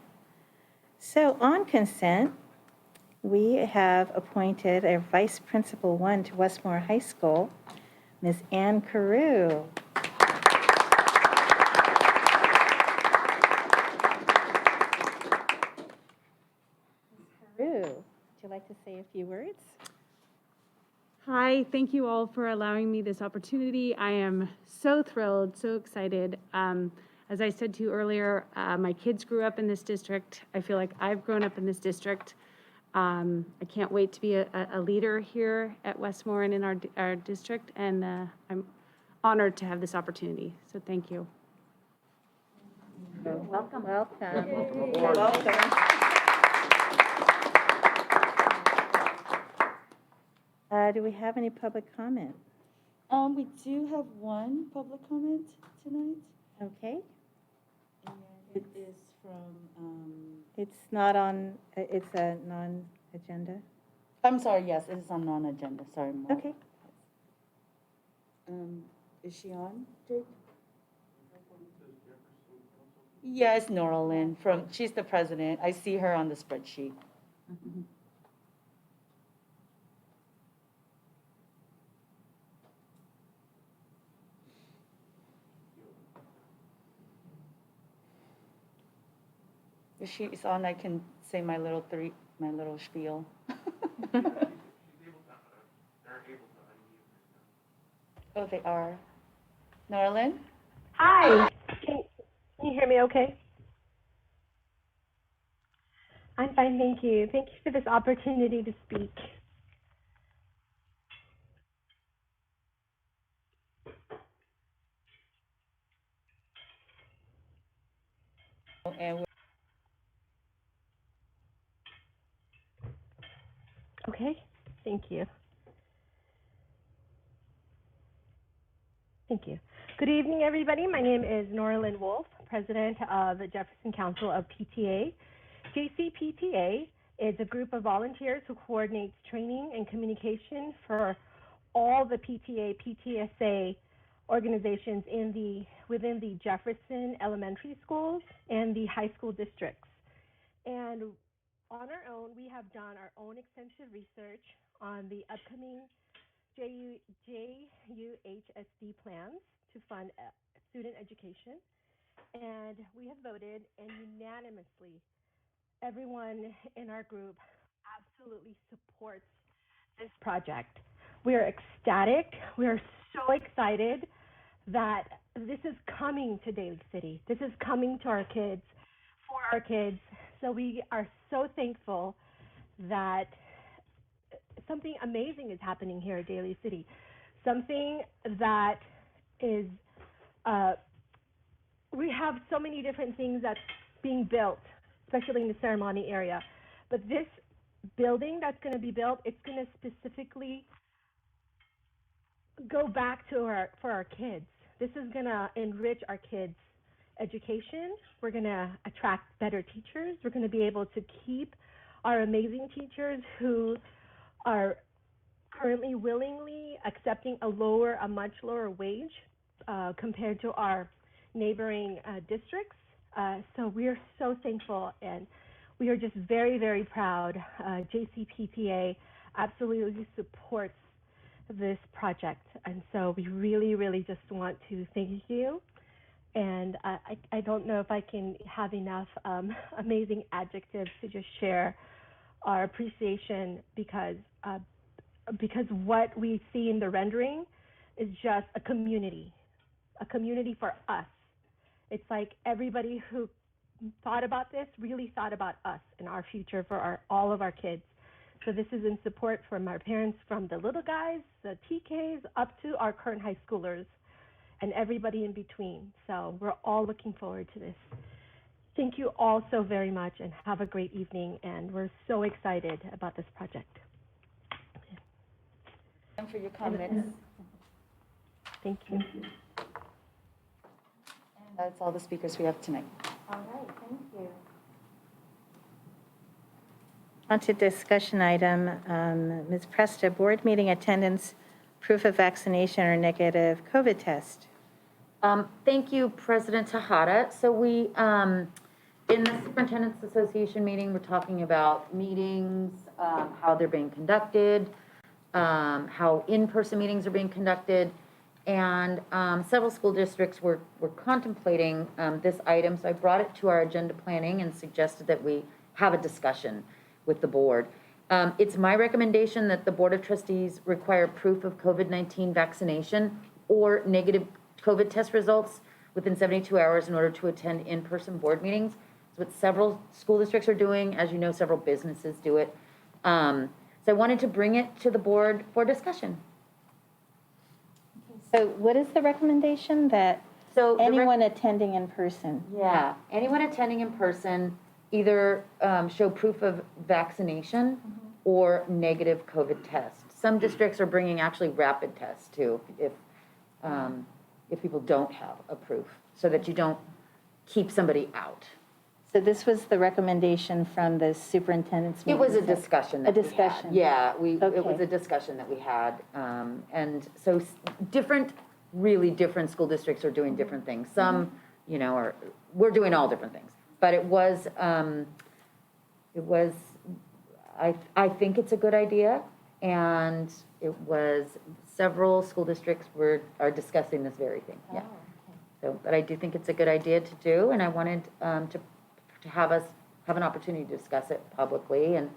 [SPEAKER 1] So on consent, we have appointed a Vice Principal 1 to Westmore High School, Ms. Ann Carew. Ms. Carew, would you like to say a few words?
[SPEAKER 15] Hi, thank you all for allowing me this opportunity. I am so thrilled, so excited. As I said to you earlier, my kids grew up in this district. I feel like I've grown up in this district. I can't wait to be a leader here at Westmore and in our district, and I'm honored to have this opportunity. So thank you.
[SPEAKER 1] Welcome. Welcome.
[SPEAKER 5] Welcome aboard.
[SPEAKER 1] Welcome. Do we have any public comment?
[SPEAKER 10] We do have one public comment tonight.
[SPEAKER 1] Okay.
[SPEAKER 10] And it is from,
[SPEAKER 1] It's not on, it's a non-agenda.
[SPEAKER 10] I'm sorry, yes, it is on non-agenda, sorry, Mark.
[SPEAKER 1] Okay.
[SPEAKER 10] Is she on, Jake? Yes, Nora Lynn, she's the president. I see her on the spreadsheet. If she's on, I can say my little spiel. Oh, they are. Nora Lynn?
[SPEAKER 16] Hi. Can you hear me okay? I'm fine, thank you. Thank you for this opportunity to speak.
[SPEAKER 10] And
[SPEAKER 16] Okay, thank you. Thank you. Good evening, everybody. My name is Nora Lynn Wolf, president of the Jefferson Council of PTA. JCPTA is a group of volunteers who coordinates training and communication for all the PTA, PTSA organizations within the Jefferson elementary schools and the high school districts. And on our own, we have done our own extensive research on the upcoming JUHSD plans to fund student education. And we have voted, and unanimously, everyone in our group absolutely supports this project. We are ecstatic. We are so excited that this is coming to Daly City. This is coming to our kids, for our kids. So we are so thankful that something amazing is happening here at Daly City. Something that is, we have so many different things that being built, especially in the ceremony area. But this building that's going to be built, it's going to specifically go back to for our kids. This is going to enrich our kids' education. We're going to attract better teachers. We're going to be able to keep our amazing teachers who are currently willingly accepting a much lower wage compared to our neighboring districts. So we are so thankful, and we are just very, very proud. JCPPA absolutely supports this project, and so we really, really just want to thank you. And I don't know if I can have enough amazing adjectives to just share our appreciation, because what we see in the rendering is just a community for us. It's like everybody who thought about this really thought about us and our future for all of our kids. So this is in support from our parents, from the little guys, the TKs, up to our current high schoolers, and everybody in between. So we're all looking forward to this. Thank you all so very much, and have a great evening, and we're so excited about this project.
[SPEAKER 10] And for your comments.
[SPEAKER 16] Thank you.
[SPEAKER 10] That's all the speakers we have tonight.
[SPEAKER 1] All right, thank you. On to discussion item, Ms. Presta, board meeting attendance, proof of vaccination or negative COVID test.
[SPEAKER 11] Thank you, President Tejada. So we, in the Superintendent's Association meeting, we're talking about meetings, how they're being conducted, how in-person meetings are being conducted, and several school districts were contemplating this item. So I brought it to our agenda planning and suggested that we have a discussion with the board. It's my recommendation that the Board of Trustees require proof of COVID-19 vaccination or negative COVID test results within 72 hours in order to attend in-person board meetings. It's what several school districts are doing. As you know, several businesses do it. So I wanted to bring it to the board for discussion.
[SPEAKER 1] So what is the recommendation? That anyone attending in person?
[SPEAKER 11] Yeah, anyone attending in person either show proof of vaccination or negative COVID test. Some districts are bringing actually rapid tests too, if people don't have a proof, so that you don't keep somebody out.
[SPEAKER 1] So this was the recommendation from the superintendent's meeting?
[SPEAKER 11] It was a discussion that we had.
[SPEAKER 1] discussion.
[SPEAKER 11] Yeah,
[SPEAKER 1] Okay.
[SPEAKER 11] it was a discussion that we had. And so really different school districts are doing different things. Some, we're doing all different things. But I think it's a good idea, and several school districts are discussing this very thing, yeah. So, but I do think it's a good idea to do, and I wanted to have us have an opportunity to discuss it publicly, and,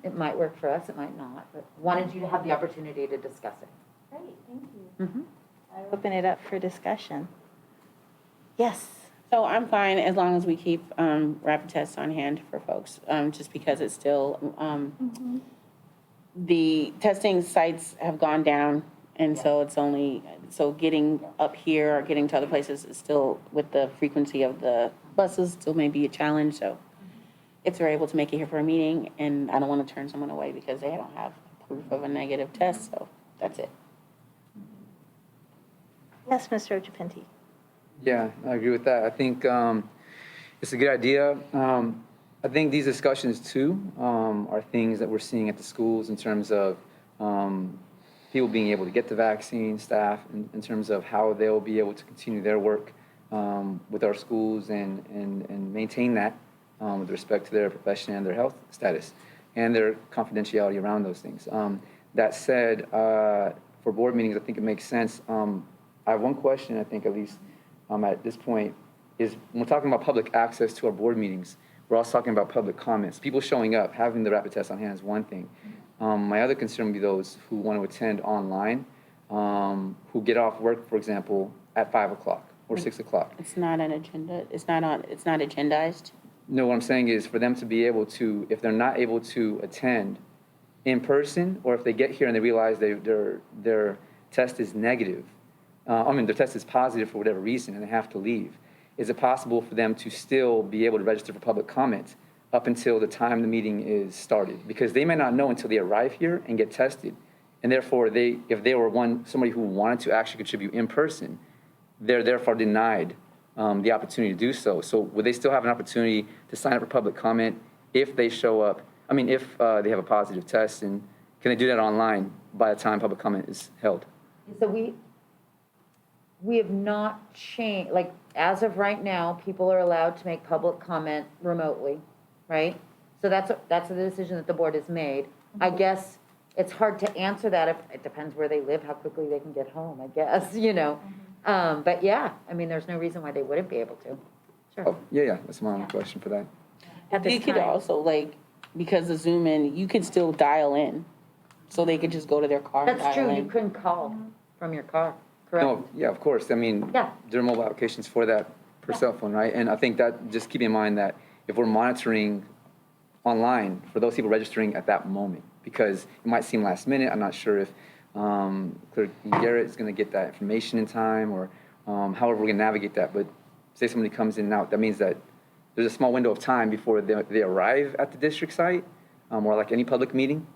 [SPEAKER 11] it might work for us, it might not, but wanted you to have the opportunity to discuss it.
[SPEAKER 1] Great, thank you. I open it up for discussion. Yes.
[SPEAKER 3] So I'm fine as long as we keep rapid tests on hand for folks, just because it's still, the testing sites have gone down, and so it's getting up here or getting to other places is still, with the frequency of the buses, still may be a challenge. So if they're able to make it here for a meeting, and I don't want to turn someone away because they don't have proof of a negative test, so that's it.
[SPEAKER 1] Yes, Mr. Ojapinti.
[SPEAKER 2] Yeah, I agree with that. I think it's a good idea. I think these discussions too are things that we're seeing at the schools in terms of people being able to get the vaccine, staff, in terms of how they'll be able to continue their work with our schools and maintain that with respect to their profession and their health status and their confidentiality around those things. That said, for board meetings, I think it makes sense. I have one question, I think, at least at this point, is when we're talking about public access to our board meetings, we're also talking about public comments. People showing up, having the rapid test on hand is one thing. My other concern would be those who want to attend online, who get off work, for example, at 5 o'clock or 6 o'clock.
[SPEAKER 3] It's not an agenda, it's not agendized.
[SPEAKER 2] No, what I'm saying is for them to be able to, if they're not able to attend in person, or if they get here and they realize their test is negative, their test is positive for whatever reason and they have to leave, is it possible for them to still be able to register for public comment up until the time the meeting is started? Because they may not know until they arrive here and get tested. And therefore, if they were somebody who wanted to actually contribute in person, they're therefore denied the opportunity to do so. So would they still have an opportunity to sign up for public comment if they show up, if they have a positive test, and can they do that online by the time public comment is held?
[SPEAKER 11] So we have not changed, like, as of right now, people are allowed to make public comment remotely, right? So that's the decision that the board has made. I guess it's hard to answer that it depends where they live, how quickly they can get home, I guess, But yeah, there's no reason why they wouldn't be able to. Sure.
[SPEAKER 2] Oh, yeah, that's my only question for that.
[SPEAKER 1] At this
[SPEAKER 3] You could
[SPEAKER 1] time.
[SPEAKER 3] also, because of Zoom in, you could still dial in. So they could just go to their car and
[SPEAKER 11] That's
[SPEAKER 3] dial
[SPEAKER 11] true,
[SPEAKER 3] in.
[SPEAKER 11] you couldn't call from your car, correct?
[SPEAKER 2] No, yeah, of course.
[SPEAKER 11] Yeah.
[SPEAKER 2] There are mobile applications for that per cell phone, right? And I think that, just keep in mind that if we're monitoring online for those people registering at that moment, because it might seem last minute, I'm not sure if Clerk Garrett is going to get that information in time, or however we're going to navigate that. But say somebody comes in and out, that means that there's a small window of time before they arrive at the district site, or like any public meeting,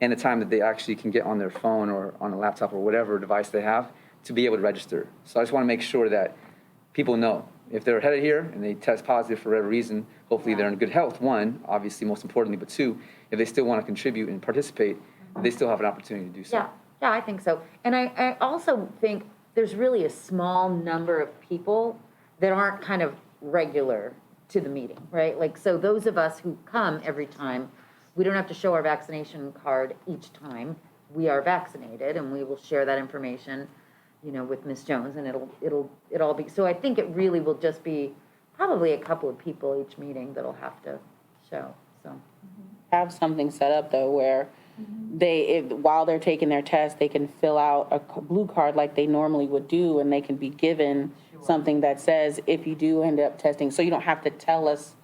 [SPEAKER 2] and the time that they actually can get on their phone or on a laptop or whatever device they have to be able to register. So I just want to make sure that people know if they're headed here and they test positive for whatever reason, hopefully they're in good health, one, obviously most importantly, but two, if they still want to contribute and participate, they still have an opportunity to do so.
[SPEAKER 11] Yeah, I think so. And I also think there's really a small number of people that aren't kind of regular to the meeting, right? So those of us who come every time, we don't have to show our vaccination card each time we are vaccinated, and we will share that information, with Ms. Jones, and it'll all be, so I think it really will just be probably a couple of people each meeting that'll have to show, so.
[SPEAKER 3] Have something set up though where while they're taking their test, they can fill out a blue card like they normally would do, and they can be given something that says, if you do end up testing, so you don't have to tell us,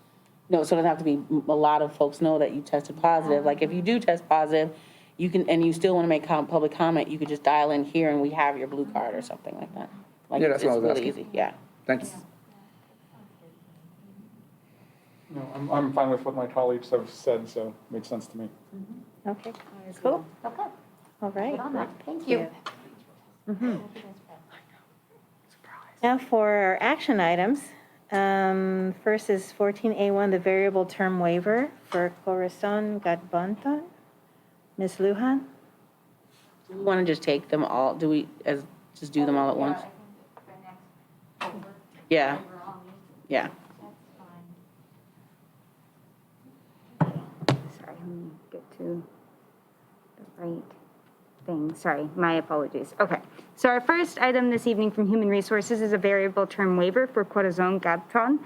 [SPEAKER 3] so it doesn't have to be, a lot of folks know that you tested positive. Like if you do test positive, you can, and you still want to make public comment, you could just dial in here and we have your blue card or something like that.
[SPEAKER 2] Yeah, that's what I was
[SPEAKER 3] It's really
[SPEAKER 2] asking.
[SPEAKER 3] easy, yeah.
[SPEAKER 2] Thank you.
[SPEAKER 7] No, I'm fine with what my colleagues have said, so it makes sense to me.
[SPEAKER 1] Okay, cool.
[SPEAKER 11] Okay,
[SPEAKER 1] All right.
[SPEAKER 11] good on that. Thank you.
[SPEAKER 1] Now for our action items. First is 14A1, the variable term waiver for Corazon Gadbanton. Ms. Lujan?
[SPEAKER 3] Do we want to just take them all, just do them all at once? Yeah, yeah.
[SPEAKER 17] Sorry, let me get to the right thing. Sorry, my apologies. Okay, so our first item this evening from Human Resources is a variable term waiver for Corazon Gabton.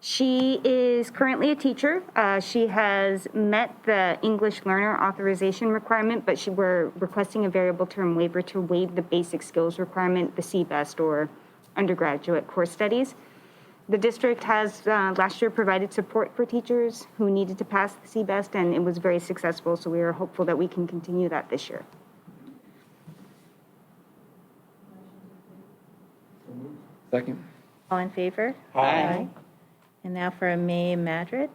[SPEAKER 17] She is currently a teacher. She has met the English learner authorization requirement, but we're requesting a variable term waiver to waive the basic skills requirement, the CBEST, or undergraduate course studies. The district has last year provided support for teachers who needed to pass the CBEST, and it was very successful, so we are hopeful that we can continue that this year.
[SPEAKER 2] Second.
[SPEAKER 1] All in favor?
[SPEAKER 3] Aye.
[SPEAKER 1] And now for May Madrid.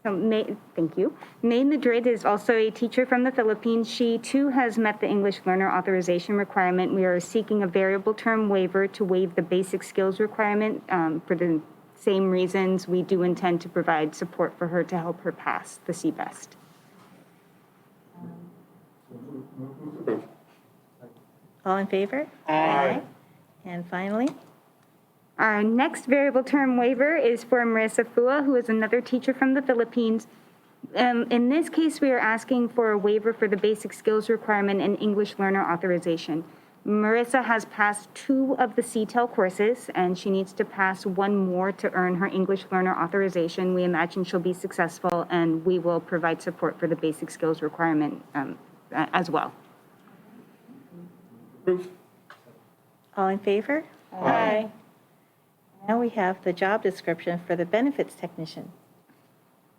[SPEAKER 17] Thank you. May Madrid is also a teacher from the Philippines. She too has met the English learner authorization requirement. We are seeking a variable term waiver to waive the basic skills requirement for the same reasons. We do intend to provide support for her to help her pass the CBEST.
[SPEAKER 1] All in favor?
[SPEAKER 3] Aye.
[SPEAKER 1] And finally,
[SPEAKER 17] Our next variable term waiver is for Marissa Fua, who is another teacher from the Philippines. In this case, we are asking for a waiver for the basic skills requirement and English learner authorization. Marissa has passed 2 of the CTEL courses, and she needs to pass 1 more to earn her English learner authorization. We imagine she'll be successful, and we will provide support for the basic skills requirement as well.
[SPEAKER 1] all in favor?
[SPEAKER 17] Aye.
[SPEAKER 1] Now we have the job description for the benefits technician.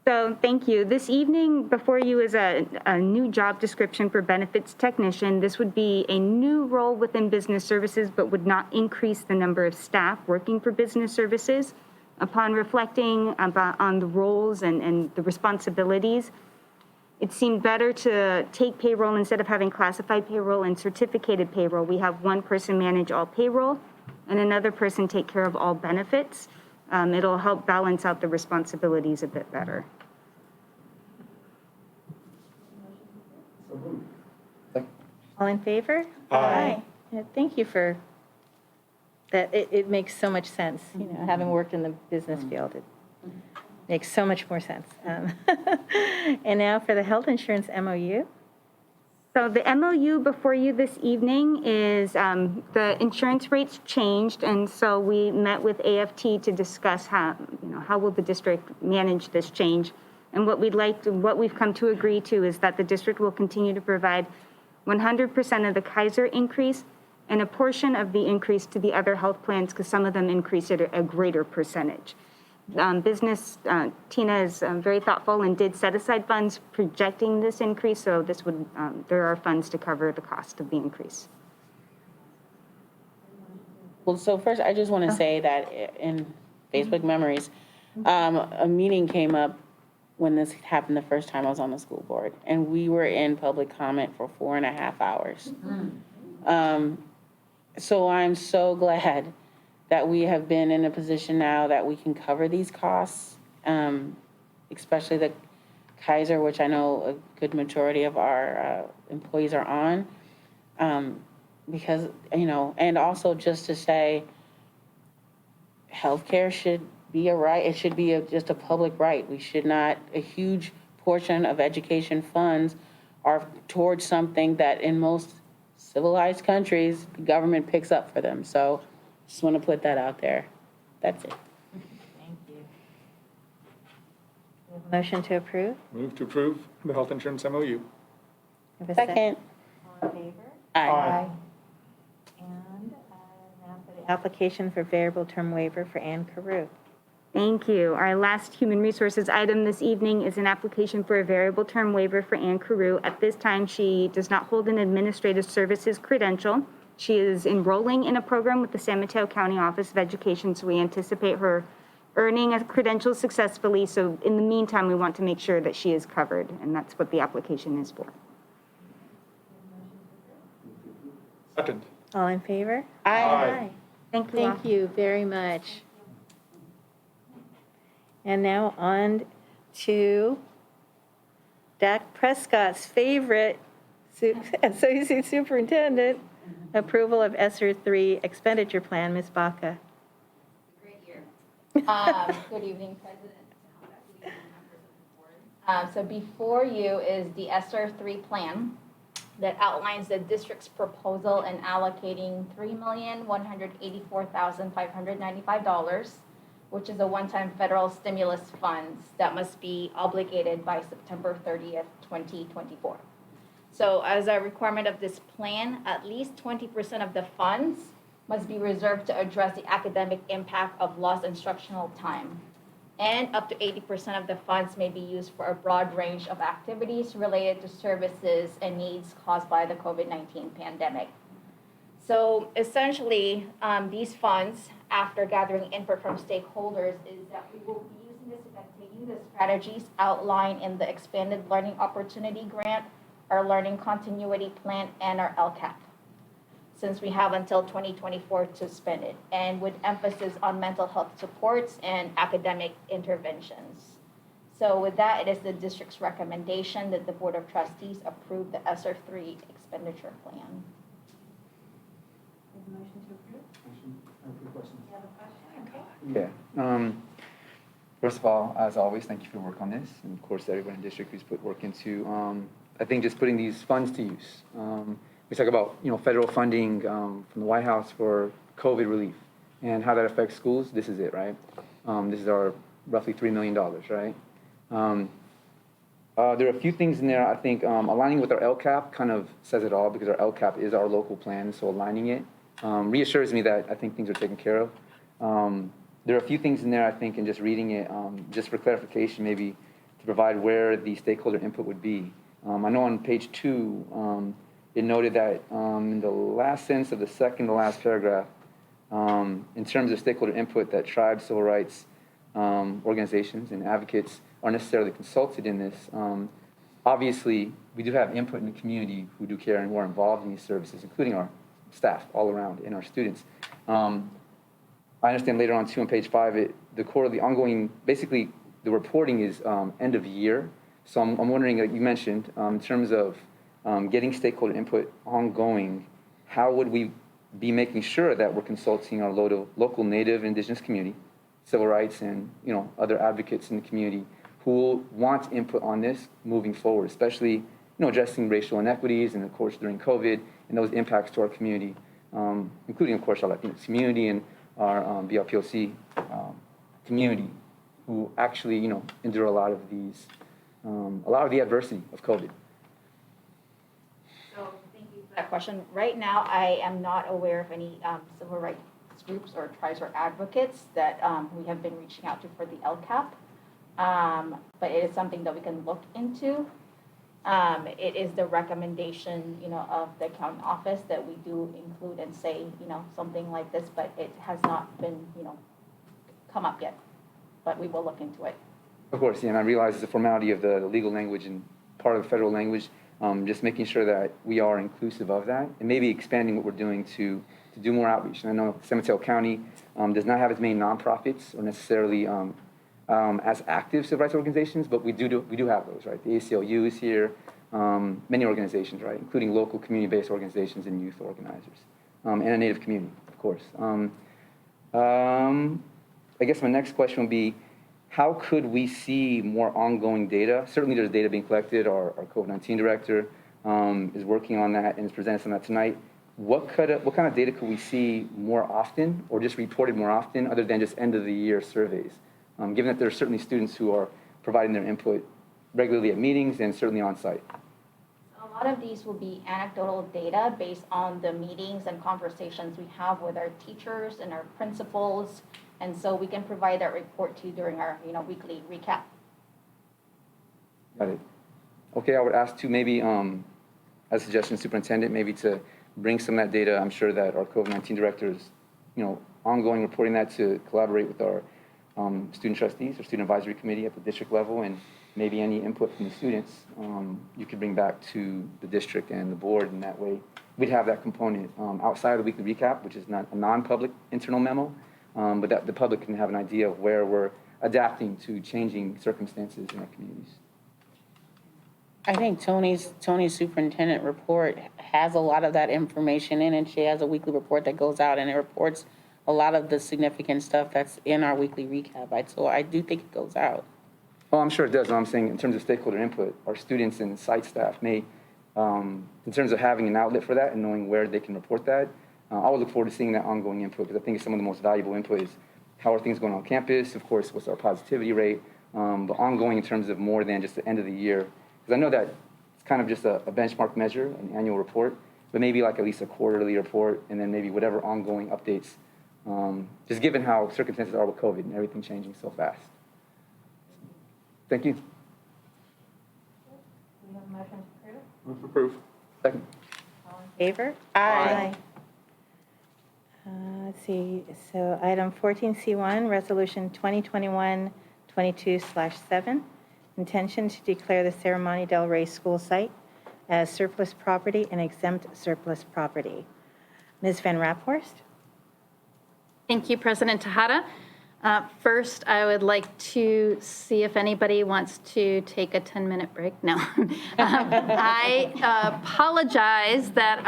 [SPEAKER 17] So thank you. This evening before you is a new job description for benefits technician. This would be a new role within business services, but would not increase the number of staff working for business services. Upon reflecting on the roles and the responsibilities, it seemed better to take payroll instead of having classified payroll and certificated payroll. We have one person manage all payroll and another person take care of all benefits. It'll help balance out the responsibilities a bit better.
[SPEAKER 1] All in favor?
[SPEAKER 7] Aye.
[SPEAKER 1] Yeah, thank you for that. It makes so much sense, having worked in the business field. It makes so much more sense. And now for the health insurance MOU.
[SPEAKER 17] So the MOU before you this evening is the insurance rates changed, and so we met with AFT to discuss how will the district manage this change. And what we've come to agree to is that the district will continue to provide 100% of the Kaiser increase and a portion of the increase to the other health plans because some of them increase at a greater percentage. Tina is very thoughtful and did set aside funds projecting this increase, so this would, there are funds to cover the cost of the increase.
[SPEAKER 3] Well, so first, I just want to say that in Facebook memories, a meeting came up when this happened the first time I was on the school board, and we were in public comment for 4.5 hours. So I'm so glad that we have been in a position now that we can cover these costs, especially the Kaiser, which I know a good majority of our employees are on. Because, and also just to say, healthcare should be a right. It should be just a public right. We should not, a huge portion of education funds are towards something that in most civilized countries, the government picks up for them. So just want to put that out there. That's it.
[SPEAKER 1] Thank you. Motion to approve?
[SPEAKER 7] Move to approve the health insurance MOU.
[SPEAKER 1] Have a
[SPEAKER 3] Second.
[SPEAKER 1] All in favor?
[SPEAKER 3] Aye.
[SPEAKER 1] And now for the application for variable term waiver for Ann Carew.
[SPEAKER 17] Thank you. Our last human resources item this evening is an application for a variable term waiver for Ann Carew. At this time, she does not hold an administrative services credential. She is enrolling in a program with the San Mateo County Office of Education, so we anticipate her earning a credential successfully. So in the meantime, we want to make sure that she is covered, and that's what the application is for.
[SPEAKER 7] Second.
[SPEAKER 1] All in favor?
[SPEAKER 7] Aye.
[SPEAKER 17] Thank you all.
[SPEAKER 1] Thank you very much. And now on to Dak Prescott's favorite associate superintendent, approval of ESSER 3 expenditure plan. Ms. Baca.
[SPEAKER 18] Great year. Good evening, President. Good evening, members of the board. So before you is the ESSER 3 plan that outlines the district's proposal in allocating $3,184,595, which is a one-time federal stimulus funds that must be obligated by September 30th, 2024. So as a requirement of this plan, at least 20% of the funds must be reserved to address the academic impact of lost instructional time. And up to 80% of the funds may be used for a broad range of activities related to services and needs caused by the COVID-19 pandemic. So essentially, these funds, after gathering input from stakeholders, is that we will be using this to continue the strategies outlined in the Expanded Learning Opportunity Grant, our Learning Continuity Plan, and our LCAP, since we have until 2024 to spend it, and with emphasis on mental health supports and academic interventions. So with that, it is the district's recommendation that the Board of Trustees approve the ESSER 3 expenditure plan.
[SPEAKER 2] Yeah. First of all, as always, thank you for your work on this, and of course, everyone in the district who's put work into, I think, just putting these funds to use. We talk about, federal funding from the White House for COVID relief and how that affects schools. This is it, right? This is our roughly $3 million, right? There are a few things in there, I think, aligning with our LCAP kind of says it all because our LCAP is our local plan, so aligning it reassures me that I think things are taken care of. There are a few things in there, I think, and just reading it, just for clarification, maybe to provide where the stakeholder input would be. I know on page 2, it noted that in the last sentence of the second to last paragraph, in terms of stakeholder input, that tribes, civil rights organizations, and advocates are necessarily consulted in this. Obviously, we do have input in the community who do care and who are involved in these services, including our staff all around and our students. I understand later on too on page 5, the quarterly ongoing, basically the reporting is end of year. So I'm wondering, like you mentioned, in terms of getting stakeholder input ongoing, how would we be making sure that we're consulting our local Native Indigenous community, civil rights, and other advocates in the community who want input on this moving forward, especially addressing racial inequities and of course during COVID and those impacts to our community, including of course our Latinx community and our BLPOC community, who actually endure a lot of the adversity of COVID.
[SPEAKER 18] So thank you for that question. Right now, I am not aware of any civil rights groups or tribes or advocates that we have been reaching out to for the LCAP. But it is something that we can look into. It is the recommendation, of the county office that we do include and say, something like this, but it has not been, come up yet. But we will look into it.
[SPEAKER 2] Of course, yeah, and I realize it's a formality of the legal language and part of the federal language, just making sure that we are inclusive of that and maybe expanding what we're doing to do more outreach. And I know San Mateo County does not have as many nonprofits or necessarily as active civil rights organizations, but we do have those, right? The ACLU is here, many organizations, right, including local community-based organizations and youth organizers, and a Native community, of course. I guess my next question would be, how could we see more ongoing data? Certainly there's data being collected. Our COVID-19 director is working on that and is presenting some of that tonight. What kind of data could we see more often or just reported more often other than just end of the year surveys? Given that there are certainly students who are providing their input regularly at meetings and certainly on site.
[SPEAKER 18] A lot of these will be anecdotal data based on the meetings and conversations we have with our teachers and our principals. And so we can provide that report to you during our weekly recap.
[SPEAKER 2] Got it. Okay, I would ask to maybe, as a suggestion, superintendent, maybe to bring some of that data. I'm sure that our COVID-19 director is, ongoing reporting that to collaborate with our student trustees or student advisory committee at the district level, and maybe any input from the students you could bring back to the district and the board, and that way we'd have that component outside of the weekly recap, which is not a non-public internal memo, but that the public can have an idea of where we're adapting to changing circumstances in our communities.
[SPEAKER 3] I think Tony's superintendent report has a lot of that information in it. She has a weekly report that goes out and it reports a lot of the significant stuff that's in our weekly recap. So I do think it goes out.
[SPEAKER 2] Oh, I'm sure it does. I'm saying in terms of stakeholder input, our students and site staff may, in terms of having an outlet for that and knowing where they can report that, I would look forward to seeing that ongoing input, because I think some of the most valuable input is how are things going on campus, of course, what's our positivity rate, but ongoing in terms of more than just the end of the year. Because I know that it's kind of just a benchmark measure, an annual report, but maybe like at least a quarterly report, and then maybe whatever ongoing updates, just given how circumstances are with COVID and everything changing so fast. Thank you.
[SPEAKER 1] We have a motion to approve?
[SPEAKER 7] Move to approve.
[SPEAKER 2] Second.
[SPEAKER 1] All in favor?
[SPEAKER 3] Aye.
[SPEAKER 1] Let's see, so item 14C1, Resolution 2021-22/7, intention to declare the Ceremony del Rey school site as surplus property and exempt surplus property. Ms. Van Raphorst?
[SPEAKER 14] Thank you, President Tejada. First, I would like to see if anybody wants to take a 10-minute break. No. I apologize that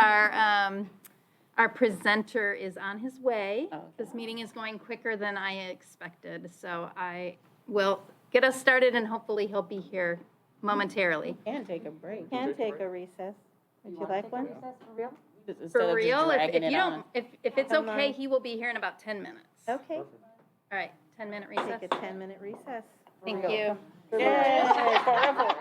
[SPEAKER 14] our presenter is on his way.
[SPEAKER 3] Okay.
[SPEAKER 14] This meeting is going quicker than I expected, so I will get us started and hopefully he'll be here momentarily.
[SPEAKER 3] Can take a break.
[SPEAKER 1] Can take a recess. Would you like one?
[SPEAKER 3] Instead
[SPEAKER 14] For
[SPEAKER 3] of just
[SPEAKER 14] real,
[SPEAKER 3] dragging
[SPEAKER 14] if
[SPEAKER 3] it
[SPEAKER 14] you
[SPEAKER 3] on.
[SPEAKER 14] don't, if it's
[SPEAKER 1] Come
[SPEAKER 14] okay,
[SPEAKER 1] on.
[SPEAKER 14] he will be here in about 10 minutes.
[SPEAKER 1] Okay,
[SPEAKER 14] All right, 10-minute recess.
[SPEAKER 1] take a 10-minute recess.
[SPEAKER 14] Thank you.
[SPEAKER 3] Yay, forever.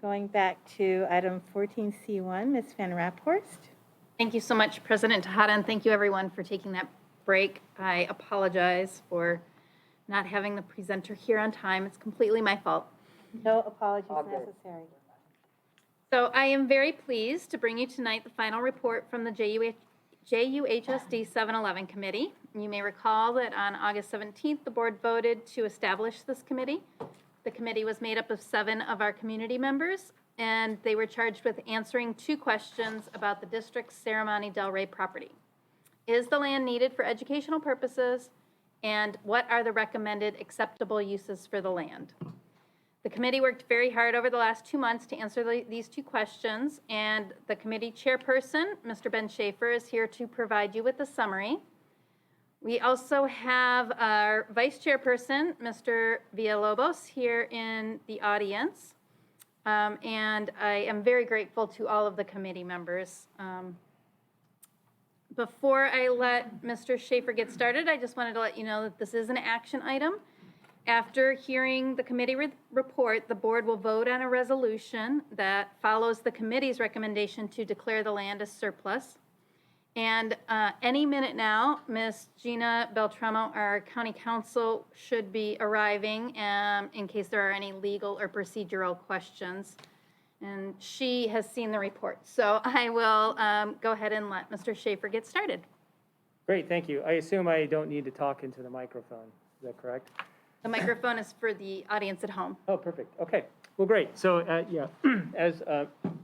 [SPEAKER 1] Going back to item 14C1, Ms. Van Raphorst.
[SPEAKER 14] Thank you so much, President Tejada, and thank you everyone for taking that break. I apologize for not having the presenter here on time. It's completely my fault.
[SPEAKER 1] No apologies necessary.
[SPEAKER 14] So I am very pleased to bring you tonight the final report from the JUHSD 711 Committee. You may recall that on August 17th, the board voted to establish this committee. The committee was made up of 7 of our community members, and they were charged with answering 2 questions about the district's Serramonte Del Rey property. Is the land needed for educational purposes, and what are the recommended acceptable uses for the land? The committee worked very hard over the last 2 months to answer these 2 questions, and the committee chairperson, Mr. Ben Schaefer, is here to provide you with a summary. We also have our vice chairperson, Mr. Villalobos, here in the audience, and I am very grateful to all of the committee members. Before I let Mr. Schaefer get started, I just wanted to let you know that this is an action item. After hearing the committee report, the board will vote on a resolution that follows the committee's recommendation to declare the land as surplus. And any minute now, Ms. Gina Beltramo, our county counsel, should be arriving in case there are any legal or procedural questions. And she has seen the report. So I will go ahead and let Mr. Schaefer get started.
[SPEAKER 19] Great, thank you. I assume I don't need to talk into the microphone. Is that correct?
[SPEAKER 14] The microphone is for the audience at home.
[SPEAKER 19] Oh, perfect. Okay. Well, great. So, yeah, as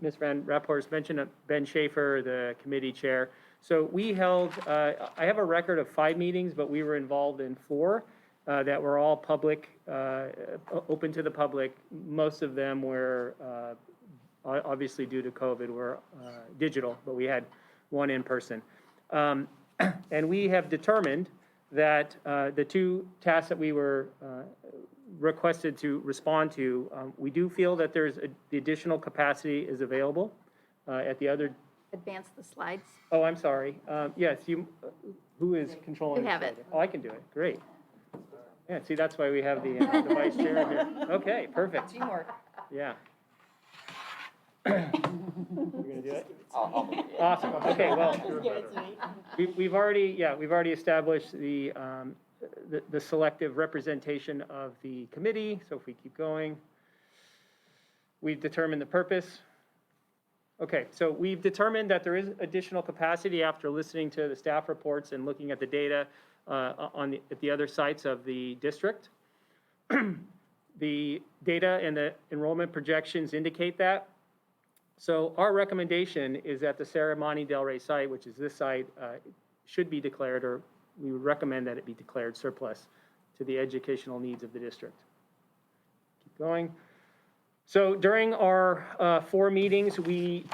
[SPEAKER 19] Ms. Van Raphorst mentioned, Ben Schaefer, the committee chair. So we held, I have a record of 5 meetings, but we were involved in 4 that were all public, open to the public. Most of them were, obviously due to COVID, were digital, but we had 1 in person. And we have determined that the 2 tasks that we were requested to respond to, we do feel that there's the additional capacity is available at the other.
[SPEAKER 14] Advance the slides.
[SPEAKER 19] Oh, I'm sorry. Yes, you. Who is controlling?
[SPEAKER 14] You have
[SPEAKER 19] the
[SPEAKER 14] it.
[SPEAKER 19] slide? Oh, I can do it. Great. Yeah. See, that's why we have the vice chair here. Okay. Perfect.
[SPEAKER 4] Teamwork.
[SPEAKER 19] Yeah. You're gonna do it? Awesome. Okay. Well, we've already established the selective representation of the committee. So if we keep going, we've determined the purpose. Okay, so we've determined that there is additional capacity after listening to the staff reports and looking at the data at the other sites of the district. The data and the enrollment projections indicate that. So our recommendation is that the Serramonte Del Rey site, which is this site, should be declared, or we would recommend that it be declared surplus to the educational needs of the district. Keep going. So during our 4 meetings, we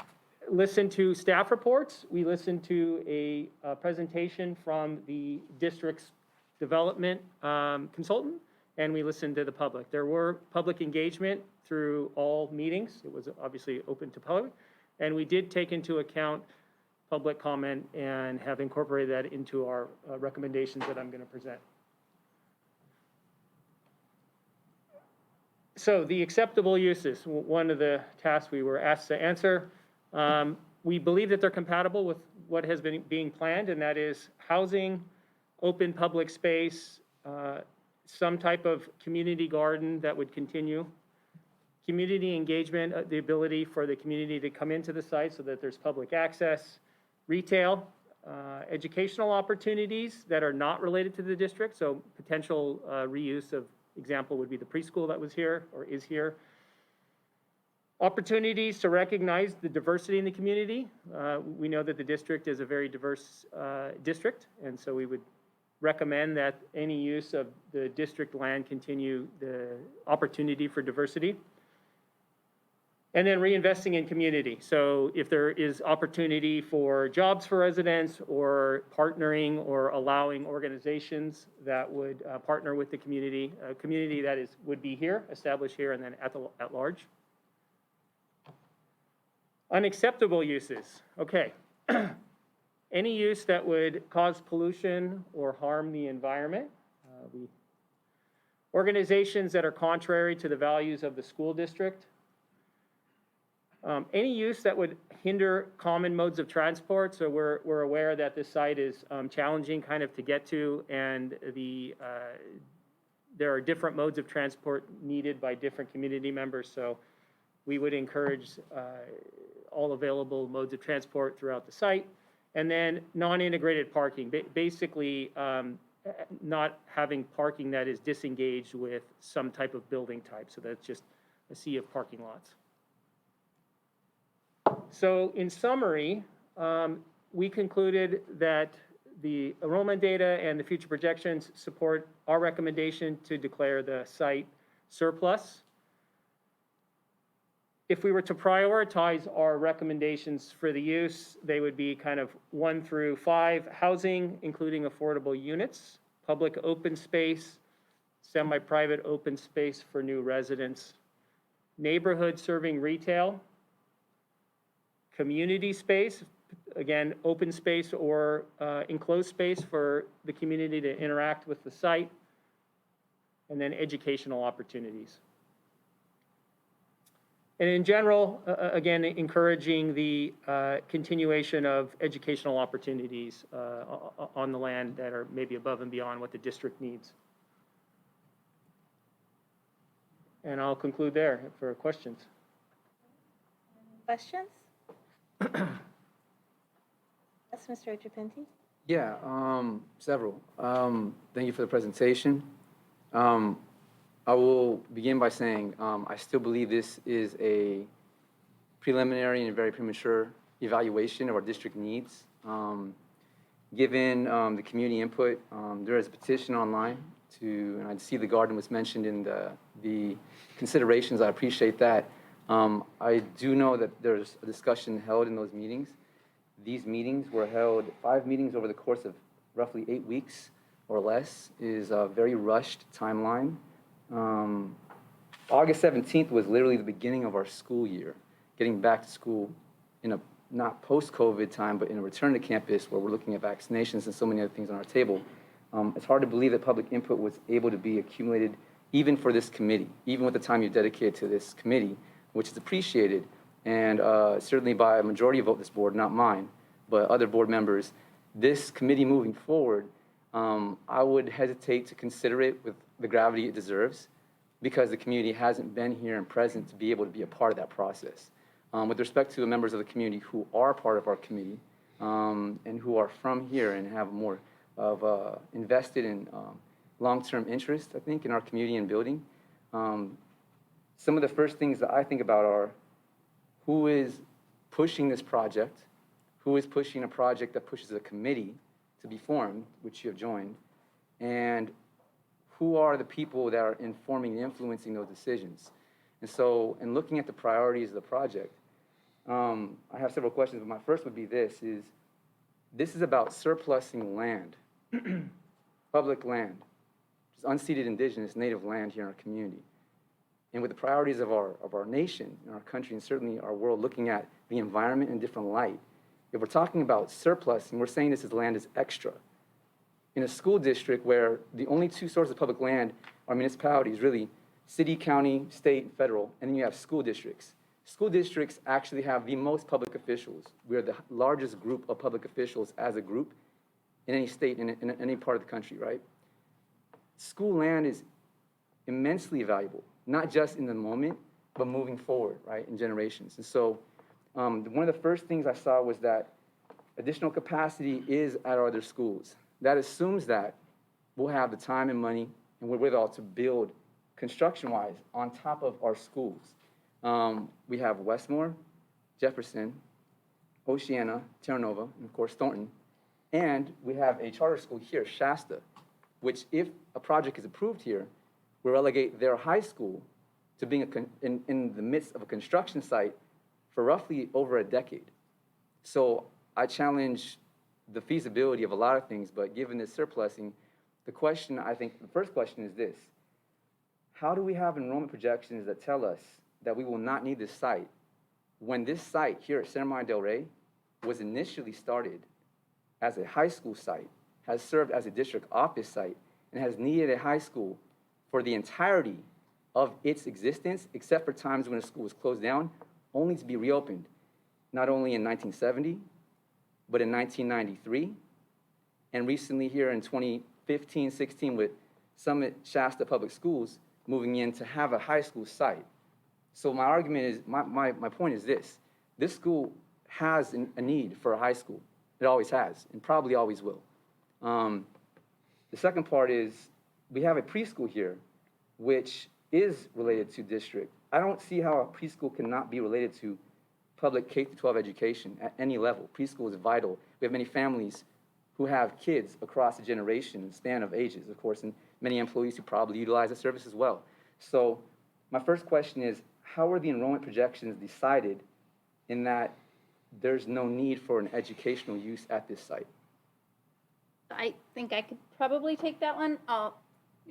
[SPEAKER 19] listened to staff reports. We listened to a presentation from the district's development consultant, and we listened to the public. There were public engagement through all meetings. It was obviously open to public, and we did take into account public comment and have incorporated that into our recommendations that I'm going to present. So the acceptable uses, one of the tasks we were asked to answer. We believe that they're compatible with what has been being planned, and that is housing, open public space, some type of community garden that would continue, community engagement, the ability for the community to come into the site so that there's public access, retail, educational opportunities that are not related to the district, so potential reuse of example would be the preschool that was here or is here. Opportunities to recognize the diversity in the community. We know that the district is a very diverse district, and so we would recommend that any use of the district land continue the opportunity for diversity. And then reinvesting in community. So if there is opportunity for jobs for residents or partnering or allowing organizations that would partner with the community, a community that would be here, established here, and then at large. Unacceptable uses. Okay. Any use that would cause pollution or harm the environment. Organizations that are contrary to the values of the school district. Any use that would hinder common modes of transport, so we're aware that this site is challenging kind of to get to, and there are different modes of transport needed by different community members, so we would encourage all available modes of transport throughout the site. And then non-integrated parking, basically not having parking that is disengaged with some type of building type, so that's just a sea of parking lots. So in summary, we concluded that the enrollment data and the future projections support our recommendation to declare the site surplus. If we were to prioritize our recommendations for the use, they would be kind of 1 through 5, housing, including affordable units, public open space, semi-private open space for new residents, neighborhood serving retail, community space, again, open space or enclosed space for the community to interact with the site, and then educational opportunities. And in general, again, encouraging the continuation of educational opportunities on the land that are maybe above and beyond what the district needs. And I'll conclude there for questions.
[SPEAKER 1] Questions? Yes, Mr. Ojapinti?
[SPEAKER 2] Yeah, several. Thank you for the presentation. I will begin by saying I still believe this is a preliminary and very premature evaluation of our district needs. Given the community input, there is a petition online and I see the garden was mentioned in the considerations. I appreciate that. I do know that there's a discussion held in those meetings. These meetings were held, 5 meetings over the course of roughly 8 weeks or less is a very rushed timeline. August 17th was literally the beginning of our school year, getting back to school in a not post-COVID time, but in a return to campus where we're looking at vaccinations and so many other things on our table. It's hard to believe that public input was able to be accumulated even for this committee, even with the time you dedicated to this committee, which is appreciated, and certainly by a majority vote this board, not mine, but other board members. This committee moving forward, I would hesitate to consider it with the gravity it deserves because the community hasn't been here and present to be able to be a part of that process. With respect to the members of the community who are part of our committee and who are from here and have more of invested in long-term interest, I think, in our community and building, some of the first things that I think about are who is pushing this project, who is pushing a project that pushes a committee to be formed, which you have joined, and who are the people that are informing and influencing those decisions. And so, in looking at the priorities of the project, I have several questions, but my first would be this is about surplusing land, public land, just unceded indigenous native land here in our community. And with the priorities of our nation and our country and certainly our world looking at the environment in a different light, if we're talking about surplus and we're saying this is land is extra, in a school district where the only 2 sources of public land are municipalities, really, city, county, state, and federal, and then you have school districts. School districts actually have the most public officials. We are the largest group of public officials as a group in any state, in any part of the country, right? School land is immensely valuable, not just in the moment, but moving forward, right, in generations. And so one of the first things I saw was that additional capacity is at our other schools. That assumes that we'll have the time and money and wherewithal to build construction-wise on top of our schools. We have Westmore, Jefferson, Oceana, Terra Nova, and of course Thornton. And we have a charter school here, Shasta, which if a project is approved here, will relegate their high school to being in the midst of a construction site for roughly over a decade. So I challenge the feasibility of a lot of things, but given this surplusing, the question, I think, the first question is this: how do we have enrollment projections that tell us that we will not need this site when this site here at Sierra Madre Del Rey was initially started as a high school site, has served as a district office site, and has needed a high school for the entirety of its existence, except for times when a school was closed down only to be reopened not only in 1970, but in 1993, and recently here in 2015, 16 with Summit Shasta Public Schools moving in to have a high school site. So my argument is, my point is this. This school has a need for a high school. It always has, and probably always will. The second part is, we have a preschool here, which is related to district. I don't see how a preschool cannot be related to public K-12 education at any level. Preschool is vital. We have many families who have kids across a generation, span of ages, of course, and many employees who probably utilize the service as well. So my first question is, how are the enrollment projections decided in that there's no need for an educational use at this site?
[SPEAKER 14] I think I could probably take that one.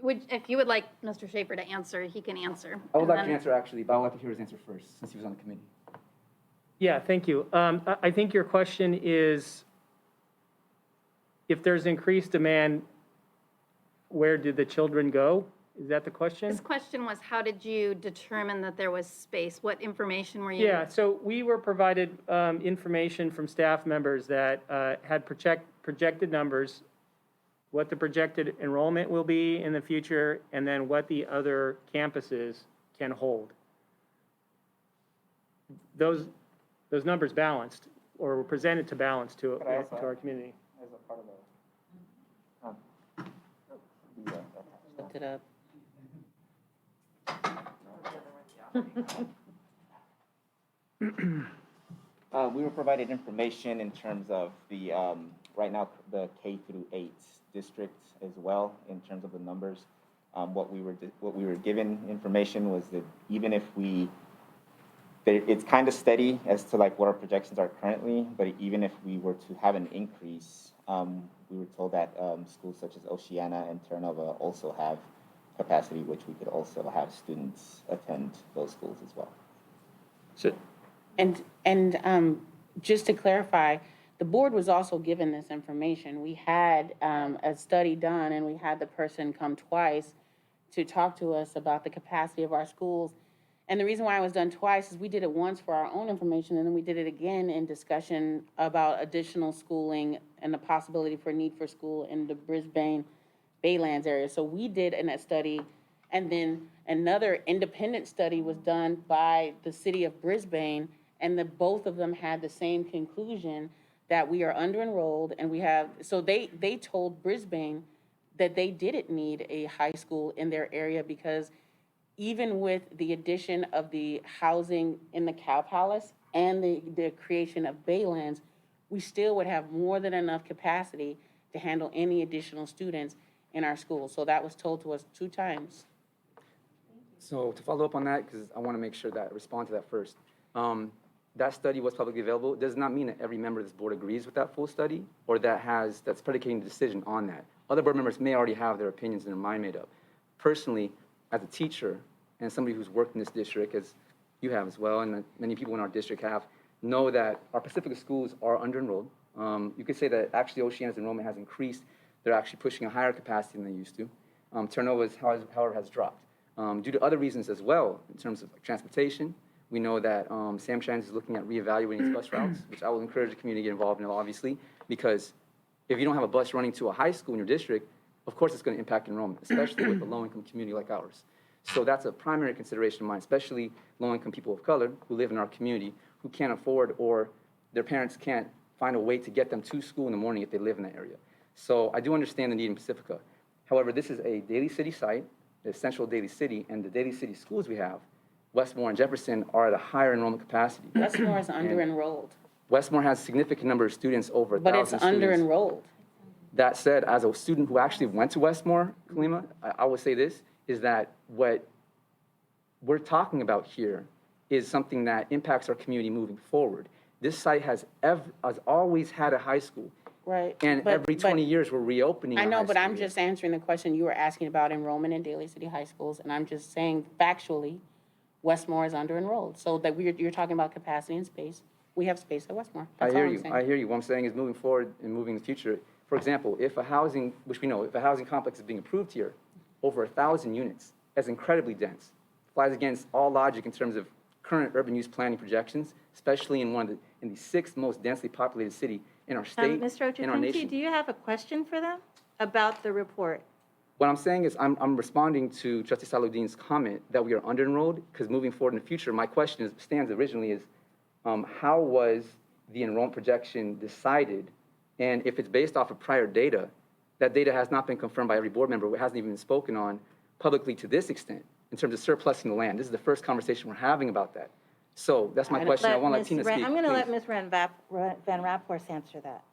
[SPEAKER 14] If you would like Mr. Schaefer to answer, he can answer.
[SPEAKER 2] I would
[SPEAKER 14] And
[SPEAKER 2] like to
[SPEAKER 14] then-
[SPEAKER 2] answer actually, but I would like to hear his answer first, since he was on the committee.
[SPEAKER 19] Yeah, thank you. I think your question is, if there's increased demand, where did the children go? Is that the question?
[SPEAKER 14] His question was, how did you determine that there was space? What information were you?
[SPEAKER 19] Yeah, so we were provided information from staff members that had projected numbers, what the projected enrollment will be in the future, and then what the other campuses can hold. Those numbers balanced, or were presented to balance to our community.
[SPEAKER 20] As a part of
[SPEAKER 3] Looked it up.
[SPEAKER 20] we were provided information in terms of the, right now, the K through 8 districts as well, in terms of the numbers. What we were given information was that even if it's kind of steady as to like what our projections are currently, but even if we were to have an increase, we were told that schools such as Oceana and Terranova also have capacity, which we could also have students attend those schools as well.
[SPEAKER 19] So,
[SPEAKER 3] And just to clarify, the board was also given this information. We had a study done, and we had the person come twice to talk to us about the capacity of our schools. And the reason why it was done twice is we did it once for our own information, and then we did it again in discussion about additional schooling and the possibility for need for school in the Brisbane Baylands area. So we did a study, and then another independent study was done by the city of Brisbane, and both of them had the same conclusion, that we are under-enrolled, and we have, so they told Brisbane that they didn't need a high school in their area, because even with the addition of the housing in the Cow Palace and the creation of Baylands, we still would have more than enough capacity to handle any additional students in our schools. So that was told to us 2 times.
[SPEAKER 2] So to follow up on that, because I want to make sure that I respond to that first. That study was publicly available. It does not mean that every member of this board agrees with that full study, or that's predicating the decision on that. Other board members may already have their opinions and their mind made up. Personally, as a teacher and somebody who's worked in this district, as you have as well, and many people in our district have, know that our Pacifica schools are under-enrolled. You could say that actually Oceana's enrollment has increased. They're actually pushing a higher capacity than they used to. Terranova's, however, has dropped. Due to other reasons as well, in terms of transportation, we know that Sam Trans is looking at reevaluating its bus routes, which I will encourage the community to get involved in, obviously, because if you don't have a bus running to a high school in your district, of course it's going to impact enrollment, especially with a low-income community like ours. So that's a primary consideration of mine, especially low-income people of color who live in our community, who can't afford, or their parents can't find a way to get them to school in the morning if they live in that area. So I do understand the need in Pacifica. However, this is a Daly City site, the central Daly City, and the Daly City schools we have, Westmore and Jefferson, are at a higher enrollment capacity.
[SPEAKER 3] Westmore is under-enrolled.
[SPEAKER 2] Westmore has a significant number of students, over 1,000
[SPEAKER 3] But it's
[SPEAKER 2] students.
[SPEAKER 3] under-enrolled.
[SPEAKER 2] That said, as a student who actually went to Westmore, Kalima, I would say this, is that what we're talking about here is something that impacts our community moving forward. This site has always had a high school.
[SPEAKER 3] Right.
[SPEAKER 2] And every 20 years, we're reopening a
[SPEAKER 3] I know,
[SPEAKER 2] high
[SPEAKER 3] but
[SPEAKER 2] school.
[SPEAKER 3] I'm just answering the question you were asking about enrollment in Daly City high schools, and I'm just saying factually, Westmore is under-enrolled. So that you're talking about capacity and space. We have space at Westmore. That's all I'm saying.
[SPEAKER 2] I hear you. What I'm saying is moving forward and moving in the future. For example, if a housing, which we know, if a housing complex is being approved here, over 1,000 units, that's incredibly dense. Flies against all logic in terms of current urban use planning projections, especially in in the sixth most densely populated city in our state
[SPEAKER 1] Mr.
[SPEAKER 2] and our
[SPEAKER 1] Ochocinco,
[SPEAKER 2] nation.
[SPEAKER 1] do you have a question for them about the report?
[SPEAKER 2] What I'm saying is I'm responding to Trustee Saludine's comment that we are under-enrolled, because moving forward in the future, my question stands originally is, how was the enrollment projection decided? And if it's based off of prior data, that data has not been confirmed by every board member, it hasn't even been spoken on publicly to this extent, in terms of surplusing the land. This is the first conversation we're having about that. So that's my question. I want Tina to speak.
[SPEAKER 1] I'm going to let
[SPEAKER 2] please.
[SPEAKER 1] Ms. Van Raphorst answer that.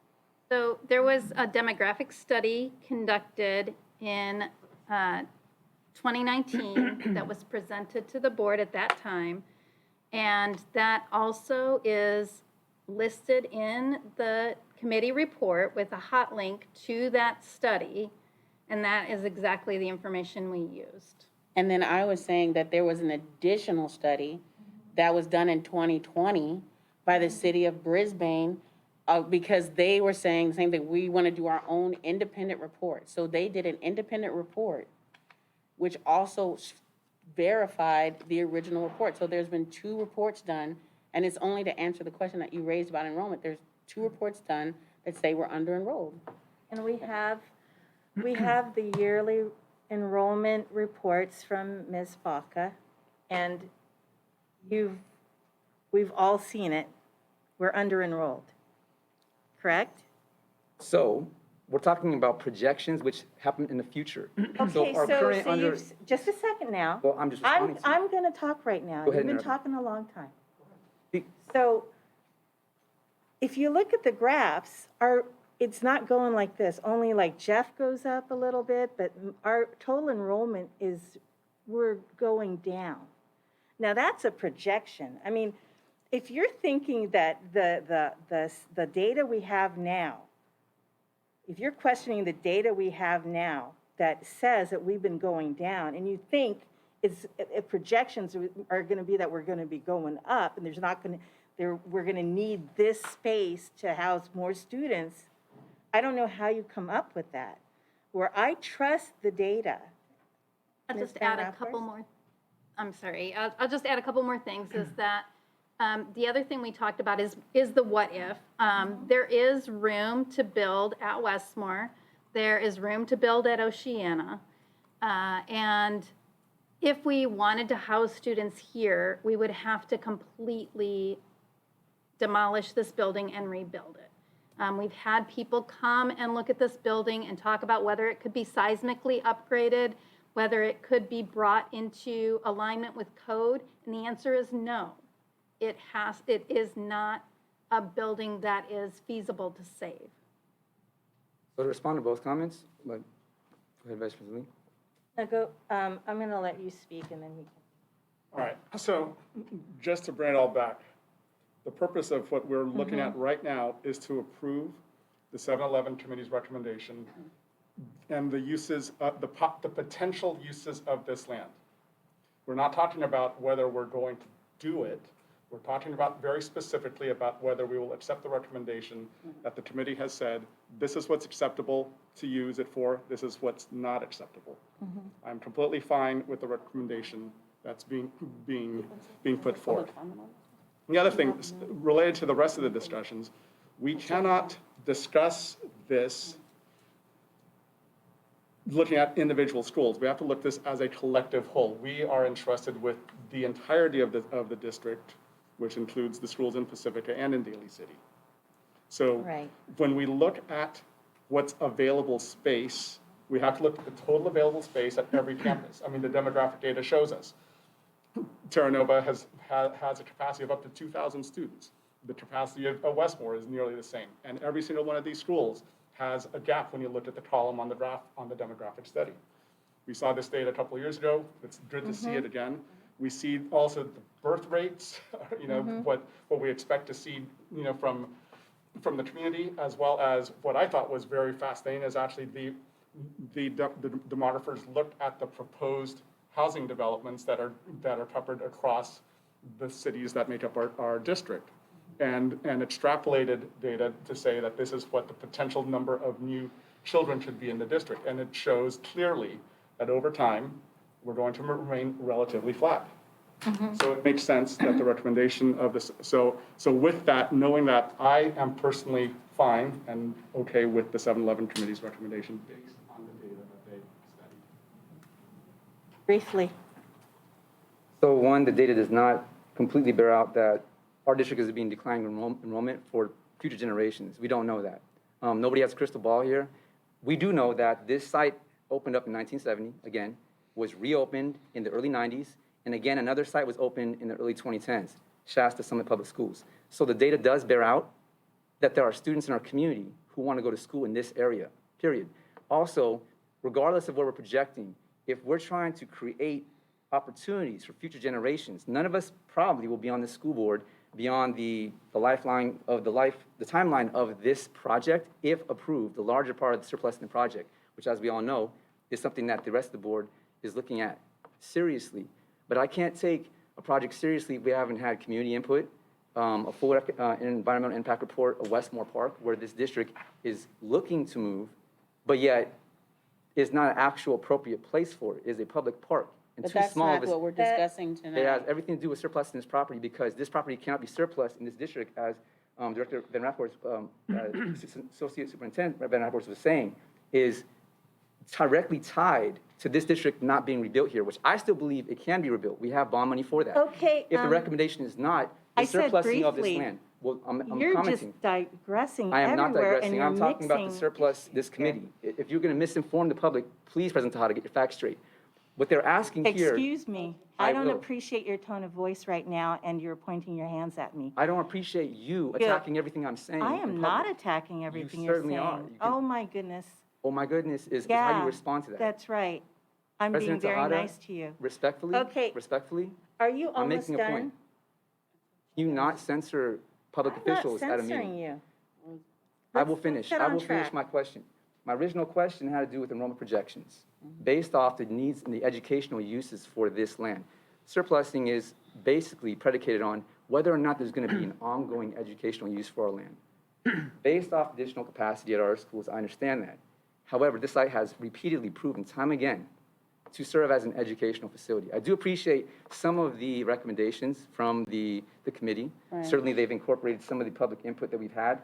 [SPEAKER 14] So there was a demographic study conducted in 2019 that was presented to the board at that time. And that also is listed in the committee report with a hot link to that study. And that is exactly the information we used.
[SPEAKER 3] And then I was saying that there was an additional study that was done in 2020 by the city of Brisbane, because they were saying the same thing, we want to do our own independent report. So they did an independent report, which also verified the original report. So there's been 2 reports done, and it's only to answer the question that you raised about enrollment. There's 2 reports done that say we're under-enrolled.
[SPEAKER 1] And we have the yearly enrollment reports from Ms. Baca, and we've all seen it. We're under-enrolled, correct?
[SPEAKER 2] So we're talking about projections which happen in the future.
[SPEAKER 1] Okay,
[SPEAKER 2] our current under,
[SPEAKER 1] just a second now.
[SPEAKER 2] well, I'm just responding to you.
[SPEAKER 1] I'm going to talk right now.
[SPEAKER 2] Go ahead,
[SPEAKER 1] You've been
[SPEAKER 2] Mayor.
[SPEAKER 1] talking a long time. So if you look at the graphs, it's not going like this. Only like Jeff goes up a little bit, but our total enrollment we're going down. Now, that's a projection. I mean, if you're thinking that the data we have now, if you're questioning the data we have now that says that we've been going down, and you think projections are going to be that we're going to be going up, and we're going to need this space to house more students, I don't know how you come up with that. Where I trust the data.
[SPEAKER 14] I'll
[SPEAKER 1] Ms.
[SPEAKER 14] just
[SPEAKER 1] Van
[SPEAKER 14] add a
[SPEAKER 1] Raphorst?
[SPEAKER 14] couple more, I'm sorry, I'll just add a couple more things, is that the other thing we talked about is the what if. There is room to build at Westmore. There is room to build at Oceana. And if we wanted to house students here, we would have to completely demolish this building and rebuild it. We've had people come and look at this building and talk about whether it could be seismically upgraded, whether it could be brought into alignment with code, and the answer is no. It is not a building that is feasible to save.
[SPEAKER 2] So to respond to both comments, go ahead, Vice President Lee.
[SPEAKER 1] I'm going to let you speak, and then we can.
[SPEAKER 7] All right, so just to bring it all back, the purpose of what we're looking at right now is to approve the 711 committee's recommendation and the uses, the potential uses of this land. We're not talking about whether we're going to do it. We're talking about very specifically about whether we will accept the recommendation that the committee has said, this is what's acceptable to use it for, this is what's not acceptable. I'm completely fine with the recommendation that's being put forward. The other thing, related to the rest of the discussions, we cannot discuss this looking at individual schools. We have to look at this as a collective whole. We are entrusted with the entirety of the district, which includes the schools in Pacifica and in Daly City. So when we look at what's available space, we have to look at the total available space at every campus. I mean, the demographic data shows us. Terra Nova has a capacity of up to 2,000 students. The capacity of Westmore is nearly the same. And every single one of these schools has a gap when you look at the column on the graph on the demographic study. We saw this data a couple of years ago. It's good to see it again. We see also the birth rates, what we expect to see, from the community, as well as what I thought was very fascinating is actually the demographers looked at the proposed housing developments that are peppered across the cities that make up our district, and extrapolated data to say that this is what the potential number of new children should be in the district. And it shows clearly that over time, we're going to remain relatively flat. So it makes sense that the recommendation of this, so with that, knowing that, I am personally fine and okay with the 7-Eleven committee's recommendation based on the data that they studied.
[SPEAKER 1] Briefly.
[SPEAKER 2] So one, the data does not completely bear out that our district is being declining enrollment for future generations. We don't know that. Nobody has a crystal ball here. We do know that this site opened up in 1970, again, was reopened in the early 90s, and again, another site was opened in the early 2010s, Shasta Summit Public Schools. So the data does bear out that there are students in our community who want to go to school in this area, period. Also, regardless of what we're projecting, if we're trying to create opportunities for future generations, none of us probably will be on the school board beyond the timeline of this project, if approved, the larger part of the surplus in the project, which, as we all know, is something that the rest of the board is looking at seriously. But I can't take a project seriously if we haven't had community input, a full environmental impact report of Westmore Park, where this district is looking to move, but yet is not an actual appropriate place for it, is a public park. And
[SPEAKER 3] But
[SPEAKER 2] too
[SPEAKER 3] that's
[SPEAKER 2] small
[SPEAKER 3] not
[SPEAKER 2] of a-
[SPEAKER 3] what we're discussing tonight.
[SPEAKER 2] It has everything to do with surplus in this property, because this property cannot be surplus in this district, as Director Van Rapport, Associate Superintendent Van Rapport was saying, is directly tied to this district not being rebuilt here, which I still believe it can be rebuilt. We have bond money for that.
[SPEAKER 1] Okay,
[SPEAKER 2] If the recommendation is not the
[SPEAKER 1] I said
[SPEAKER 2] surplusing of this
[SPEAKER 1] briefly.
[SPEAKER 2] land, well, I'm
[SPEAKER 1] You're
[SPEAKER 2] commenting.
[SPEAKER 1] just digressing
[SPEAKER 2] I am not
[SPEAKER 1] everywhere, and
[SPEAKER 2] digressing.
[SPEAKER 1] you're
[SPEAKER 2] I'm talking about the
[SPEAKER 1] mixing
[SPEAKER 2] surplus, this committee. If you're going to misinform the public, please, President Tejada, get your facts straight. What they're asking here.
[SPEAKER 1] Excuse me,
[SPEAKER 2] I
[SPEAKER 1] I don't
[SPEAKER 2] will.
[SPEAKER 1] appreciate your tone of voice right now, and you're pointing your hands at me.
[SPEAKER 2] I don't appreciate you
[SPEAKER 1] Yeah.
[SPEAKER 2] attacking everything I'm saying.
[SPEAKER 1] I
[SPEAKER 2] in
[SPEAKER 1] am not
[SPEAKER 2] public.
[SPEAKER 1] attacking everything you're
[SPEAKER 2] certainly
[SPEAKER 1] saying.
[SPEAKER 2] are. You can-
[SPEAKER 1] Oh, my goodness.
[SPEAKER 2] Oh, my goodness, is how
[SPEAKER 1] Yeah,
[SPEAKER 2] you respond to that.
[SPEAKER 1] that's right. I'm being
[SPEAKER 2] President
[SPEAKER 1] very
[SPEAKER 2] Tejada,
[SPEAKER 1] nice to you.
[SPEAKER 2] Respectfully,
[SPEAKER 1] Okay.
[SPEAKER 2] respectfully,
[SPEAKER 1] Are you
[SPEAKER 2] I'm
[SPEAKER 1] almost
[SPEAKER 2] making a
[SPEAKER 1] done?
[SPEAKER 2] point. Can you not censor public
[SPEAKER 1] I'm not
[SPEAKER 2] officials at a
[SPEAKER 1] censoring
[SPEAKER 2] meeting?
[SPEAKER 1] you.
[SPEAKER 2] I will
[SPEAKER 1] Let's
[SPEAKER 2] finish.
[SPEAKER 1] get
[SPEAKER 2] I
[SPEAKER 1] on
[SPEAKER 2] will finish
[SPEAKER 1] track.
[SPEAKER 2] my question. My original question had to do with enrollment projections, based off the needs and the educational uses for this land. Surplusing is basically predicated on whether or not there's going to be an ongoing educational use for our land. Based off additional capacity at our schools, I understand that. However, this site has repeatedly proven time again to serve as an educational facility. I do appreciate some of the recommendations from the committee.
[SPEAKER 3] Right.
[SPEAKER 2] Certainly, they've incorporated some of the public input that we've had.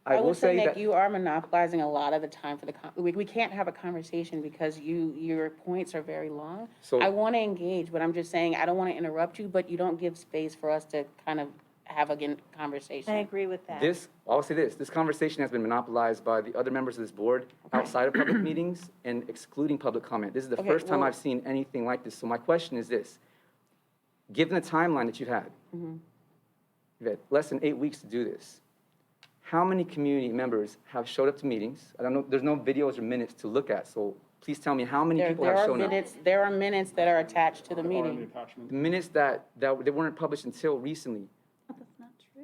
[SPEAKER 3] I
[SPEAKER 2] will
[SPEAKER 3] would say,
[SPEAKER 2] say
[SPEAKER 3] Nick,
[SPEAKER 2] that
[SPEAKER 3] you are monopolizing a lot of the time for the, we can't have a conversation because your points are very long.
[SPEAKER 2] So-
[SPEAKER 3] I want to engage, but I'm just saying, I don't want to interrupt you, but you don't give space for us to kind of have a conversation.
[SPEAKER 1] I agree with that.
[SPEAKER 2] I'll say this conversation has been monopolized by the other members of this board outside of public meetings and excluding public comment. This is the
[SPEAKER 3] Okay,
[SPEAKER 2] first time
[SPEAKER 3] well-
[SPEAKER 2] I've seen anything like this. So my question is this: given the timeline that you've had,
[SPEAKER 3] Mhm.
[SPEAKER 2] you've had less than 8 weeks to do this, how many community members have showed up to meetings? I don't know, there's no videos or minutes to look at, so please tell me how many people have shown up.
[SPEAKER 3] There are minutes that are attached to the meeting,
[SPEAKER 2] The minutes that they weren't published until recently.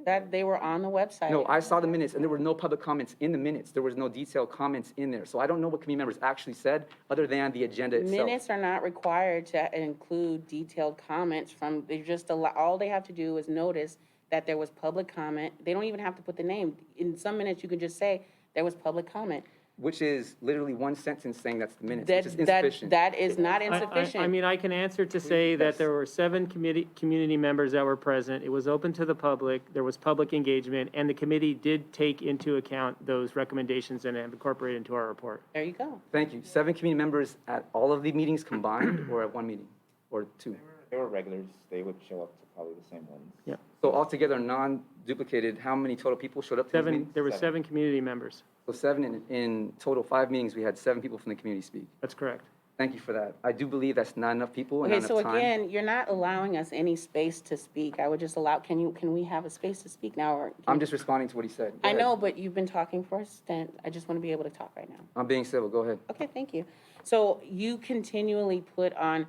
[SPEAKER 3] that they were on the website.
[SPEAKER 2] No, I saw the minutes, and there were no public comments in the minutes. There was no detailed comments in there. So I don't know what committee members actually said, other than the agenda itself.
[SPEAKER 3] Minutes are not required to include detailed comments from, they just allow, all they have to do is notice that there was public comment. They don't even have to put the name. In some minutes, you can just say, there was public comment.
[SPEAKER 2] Which is literally one sentence saying that's the minutes, which is
[SPEAKER 3] That
[SPEAKER 2] insufficient.
[SPEAKER 3] that is not insufficient.
[SPEAKER 19] I mean, I can answer to say that there were 7 community members that were present. It was open to the public, there was public engagement, and the committee did take into account those recommendations and have incorporated into our report.
[SPEAKER 3] There you go.
[SPEAKER 2] Thank you. 7 community members at all of the meetings combined, or at one meeting, or 2?
[SPEAKER 20] They were regulars, they would show up to probably the same ones.
[SPEAKER 19] Yeah.
[SPEAKER 2] So altogether, non-duplicated, how many total people showed up to these meetings?
[SPEAKER 19] There were 7 community members.
[SPEAKER 2] So 7 in total, 5 meetings, we had 7 people from the community speak.
[SPEAKER 19] That's correct.
[SPEAKER 2] Thank you for that. I do believe that's not enough people and
[SPEAKER 3] Okay,
[SPEAKER 2] not
[SPEAKER 3] so
[SPEAKER 2] enough time.
[SPEAKER 3] again, you're not allowing us any space to speak. I would just allow, can we have a space to speak now? Or
[SPEAKER 2] I'm just responding to what he said. Go
[SPEAKER 3] I
[SPEAKER 2] ahead.
[SPEAKER 3] know, but you've been talking for a stint. I just want to be able to talk right now.
[SPEAKER 2] I'm being civil. Go ahead.
[SPEAKER 3] Okay, thank you. So you continually put on,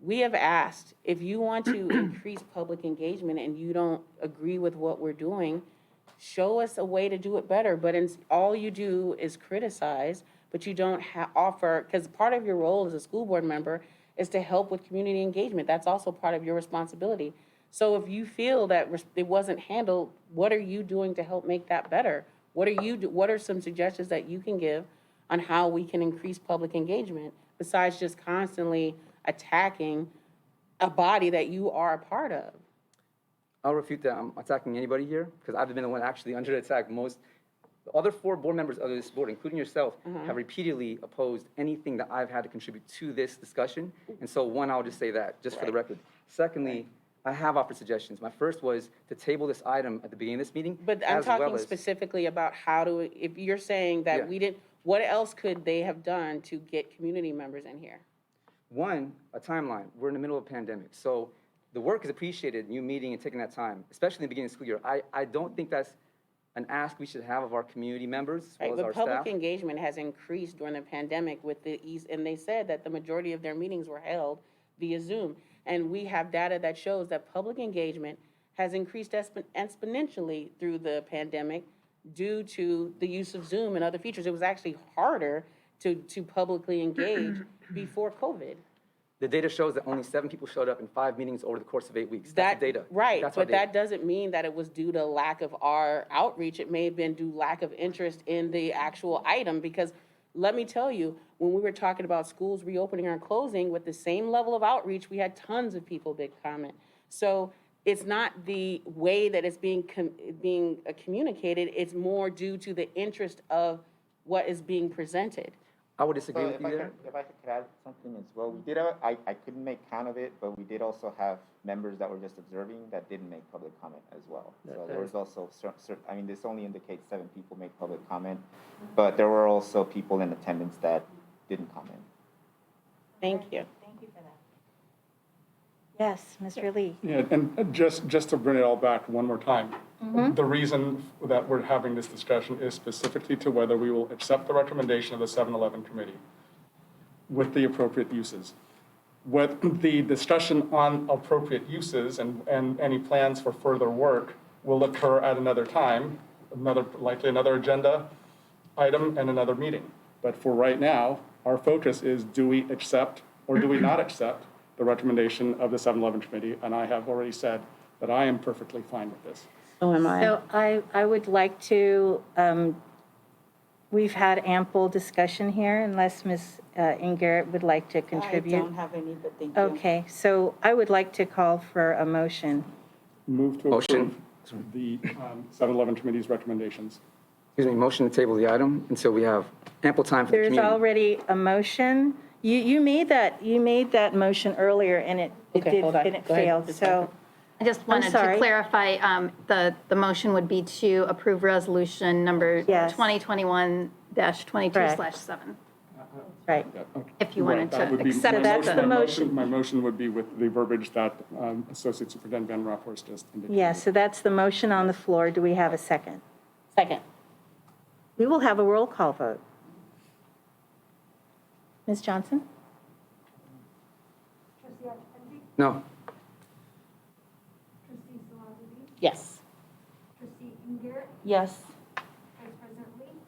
[SPEAKER 3] we have asked, if you want to increase public engagement and you don't agree with what we're doing, show us a way to do it better. But all you do is criticize, but you don't offer, because part of your role as a school board member is to help with community engagement. That's also part of your responsibility. So if you feel that it wasn't handled, what are you doing to help make that better? What are some suggestions that you can give on how we can increase public engagement besides just constantly attacking a body that you are a part of.
[SPEAKER 2] I'll refute that I'm attacking anybody here, because I've been the one actually under attack most. The other 4 board members of this board, including yourself, have repeatedly opposed anything that I've had to contribute to this discussion. And so, one, I'll just say that, just for the record. Secondly, I have offered suggestions. My first was to table this item at the beginning of this meeting.
[SPEAKER 3] But I'm
[SPEAKER 2] as well
[SPEAKER 3] talking
[SPEAKER 2] as-
[SPEAKER 3] specifically about how to, if you're saying that
[SPEAKER 2] Yeah.
[SPEAKER 3] we didn't, what else could they have done to get community members in here?
[SPEAKER 2] One, a timeline. We're in the middle of a pandemic. So the work is appreciated, you meeting and taking that time, especially in the beginning of the school year. I don't think that's an ask we should have of our community members as well
[SPEAKER 3] Right,
[SPEAKER 2] as
[SPEAKER 3] but
[SPEAKER 2] our
[SPEAKER 3] public
[SPEAKER 2] staff.
[SPEAKER 3] engagement has increased during the pandemic with the ease, and they said that the majority of their meetings were held via Zoom. And we have data that shows that public engagement has increased exponentially through the pandemic due to the use of Zoom and other features. It was actually harder to publicly engage before COVID.
[SPEAKER 2] The data shows that only 7 people showed up in 5 meetings over the course of 8 weeks.
[SPEAKER 3] That,
[SPEAKER 2] That's the data.
[SPEAKER 3] right,
[SPEAKER 2] That's our
[SPEAKER 3] but
[SPEAKER 2] data.
[SPEAKER 3] that doesn't mean that it was due to lack of our outreach. It may have been due lack of interest in the actual item, because let me tell you, when we were talking about schools reopening or closing with the same level of outreach, we had tons of people big comment. So it's not the way that it's being communicated, it's more due to the interest of what is being presented.
[SPEAKER 2] I would disagree
[SPEAKER 20] So
[SPEAKER 2] with you there.
[SPEAKER 20] If I could add something as well, we did have, I couldn't make count of it, but we did also have members that were just observing that didn't make public comment as well. So there was also I mean, this only indicates 7 people make public comment, but there were also people in attendance that didn't comment.
[SPEAKER 3] Thank you.
[SPEAKER 1] Thank you for that. Yes, Mr. Lee.
[SPEAKER 7] Yeah, and just to bring it all back one more time, the reason that we're having this discussion is specifically to whether we will accept the recommendation of the 7-Eleven committee with the appropriate uses. With the discussion on appropriate uses and any plans for further work will occur at another time, likely another agenda item and another meeting. But for right now, our focus is, do we accept or do we not accept the recommendation of the 7-Eleven committee? And I have already said that I am perfectly fine with this.
[SPEAKER 3] So am I.
[SPEAKER 1] So I would like to, we've had ample discussion here, unless Ms. Ingarrett would like to contribute.
[SPEAKER 3] I don't have any, but thank you.
[SPEAKER 1] Okay, so I would like to call for a motion.
[SPEAKER 7] Move to
[SPEAKER 2] Motion.
[SPEAKER 7] approve the 7-Eleven committee's recommendations.
[SPEAKER 2] Excuse me, motion to table the item until we have ample time for the
[SPEAKER 1] There's
[SPEAKER 2] community.
[SPEAKER 1] already a motion. You made that motion earlier, and it
[SPEAKER 3] Okay,
[SPEAKER 1] did,
[SPEAKER 3] hold on.
[SPEAKER 1] and it
[SPEAKER 3] Go ahead.
[SPEAKER 1] failed, so.
[SPEAKER 14] I just wanted to
[SPEAKER 1] sorry.
[SPEAKER 14] clarify, the motion would be to approve resolution number
[SPEAKER 1] Yes.
[SPEAKER 14] 2021-22/7,
[SPEAKER 1] Right.
[SPEAKER 14] if you wanted
[SPEAKER 7] That would
[SPEAKER 14] to
[SPEAKER 7] be-
[SPEAKER 14] accept
[SPEAKER 7] my
[SPEAKER 1] that's
[SPEAKER 14] the
[SPEAKER 1] the motion.
[SPEAKER 7] My motion would be with the verbiage that Associate Superintendent Van Raaphorst just indicated.
[SPEAKER 1] Yeah, so that's the motion on the floor. Do we have a second?
[SPEAKER 3] Second.
[SPEAKER 1] We will have a roll call vote. Ms. Johnson?
[SPEAKER 2] No.
[SPEAKER 3] Yes.
[SPEAKER 10] Yes.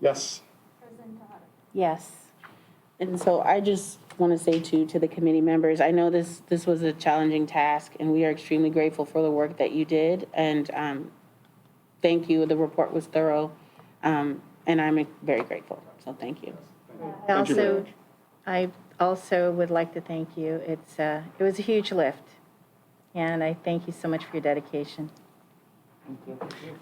[SPEAKER 7] Yes.
[SPEAKER 1] Yes.
[SPEAKER 3] And so I just want to say to the committee members, I know this was a challenging task, and we are extremely grateful for the work that you did. And thank you. The report was thorough, and I'm very grateful. So thank you.
[SPEAKER 1] I also would like to thank you. It was a huge lift, and I thank you so much for your dedication.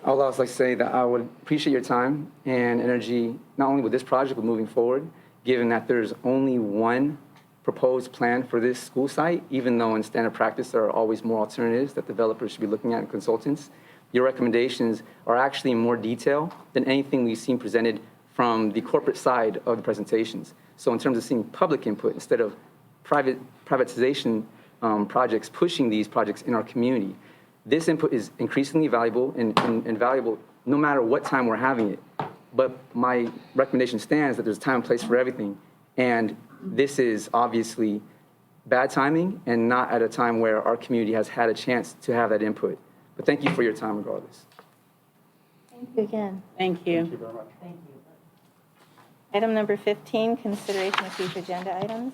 [SPEAKER 2] I would also like to say that I would appreciate your time and energy, not only with this project, but moving forward, given that there's only one proposed plan for this school site, even though in standard practice there are always more alternatives that developers should be looking at and consultants. Your recommendations are actually in more detail than anything we've seen presented from the corporate side of the presentations. So in terms of seeing public input instead of privatization projects pushing these projects in our community, this input is increasingly valuable and valuable no matter what time we're having it. But my recommendation stands that there's a time and place for everything. And this is obviously bad timing and not at a time where our community has had a chance to have that input. But thank you for your time regardless.
[SPEAKER 1] Thank you again.
[SPEAKER 3] Thank you.
[SPEAKER 7] Thank you very much.
[SPEAKER 1] Item number 15, consideration of future agenda items.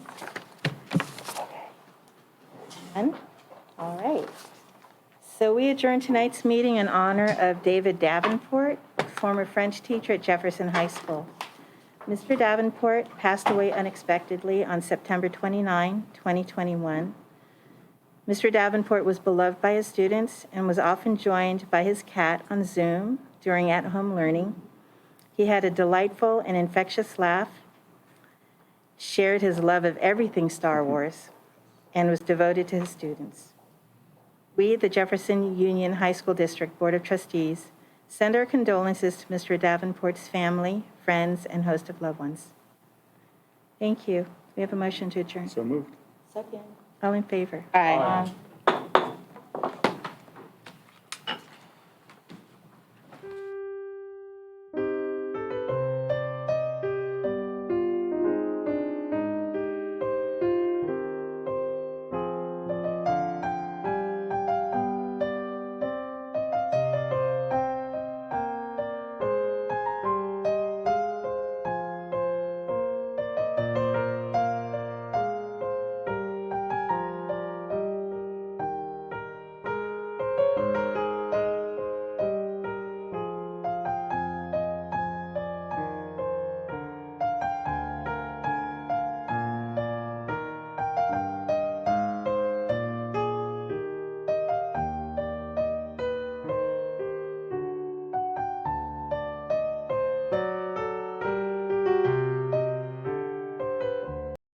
[SPEAKER 1] None? All right. So we adjourn tonight's meeting in honor of David Davenport, former French teacher at Jefferson High School. Mr. Davenport passed away unexpectedly on September 29, 2021. Mr. Davenport was beloved by his students and was often joined by his cat on Zoom during at-home learning. He had a delightful and infectious laugh, shared his love of everything Star Wars, and was devoted to his students. We, the Jefferson Union High School District Board of Trustees, send our condolences to Mr. Davenport's family, friends, and host of loved ones. Thank you. We have a motion to adjourn.
[SPEAKER 7] So moved.
[SPEAKER 1] Second. All in favor?
[SPEAKER 3] Aye.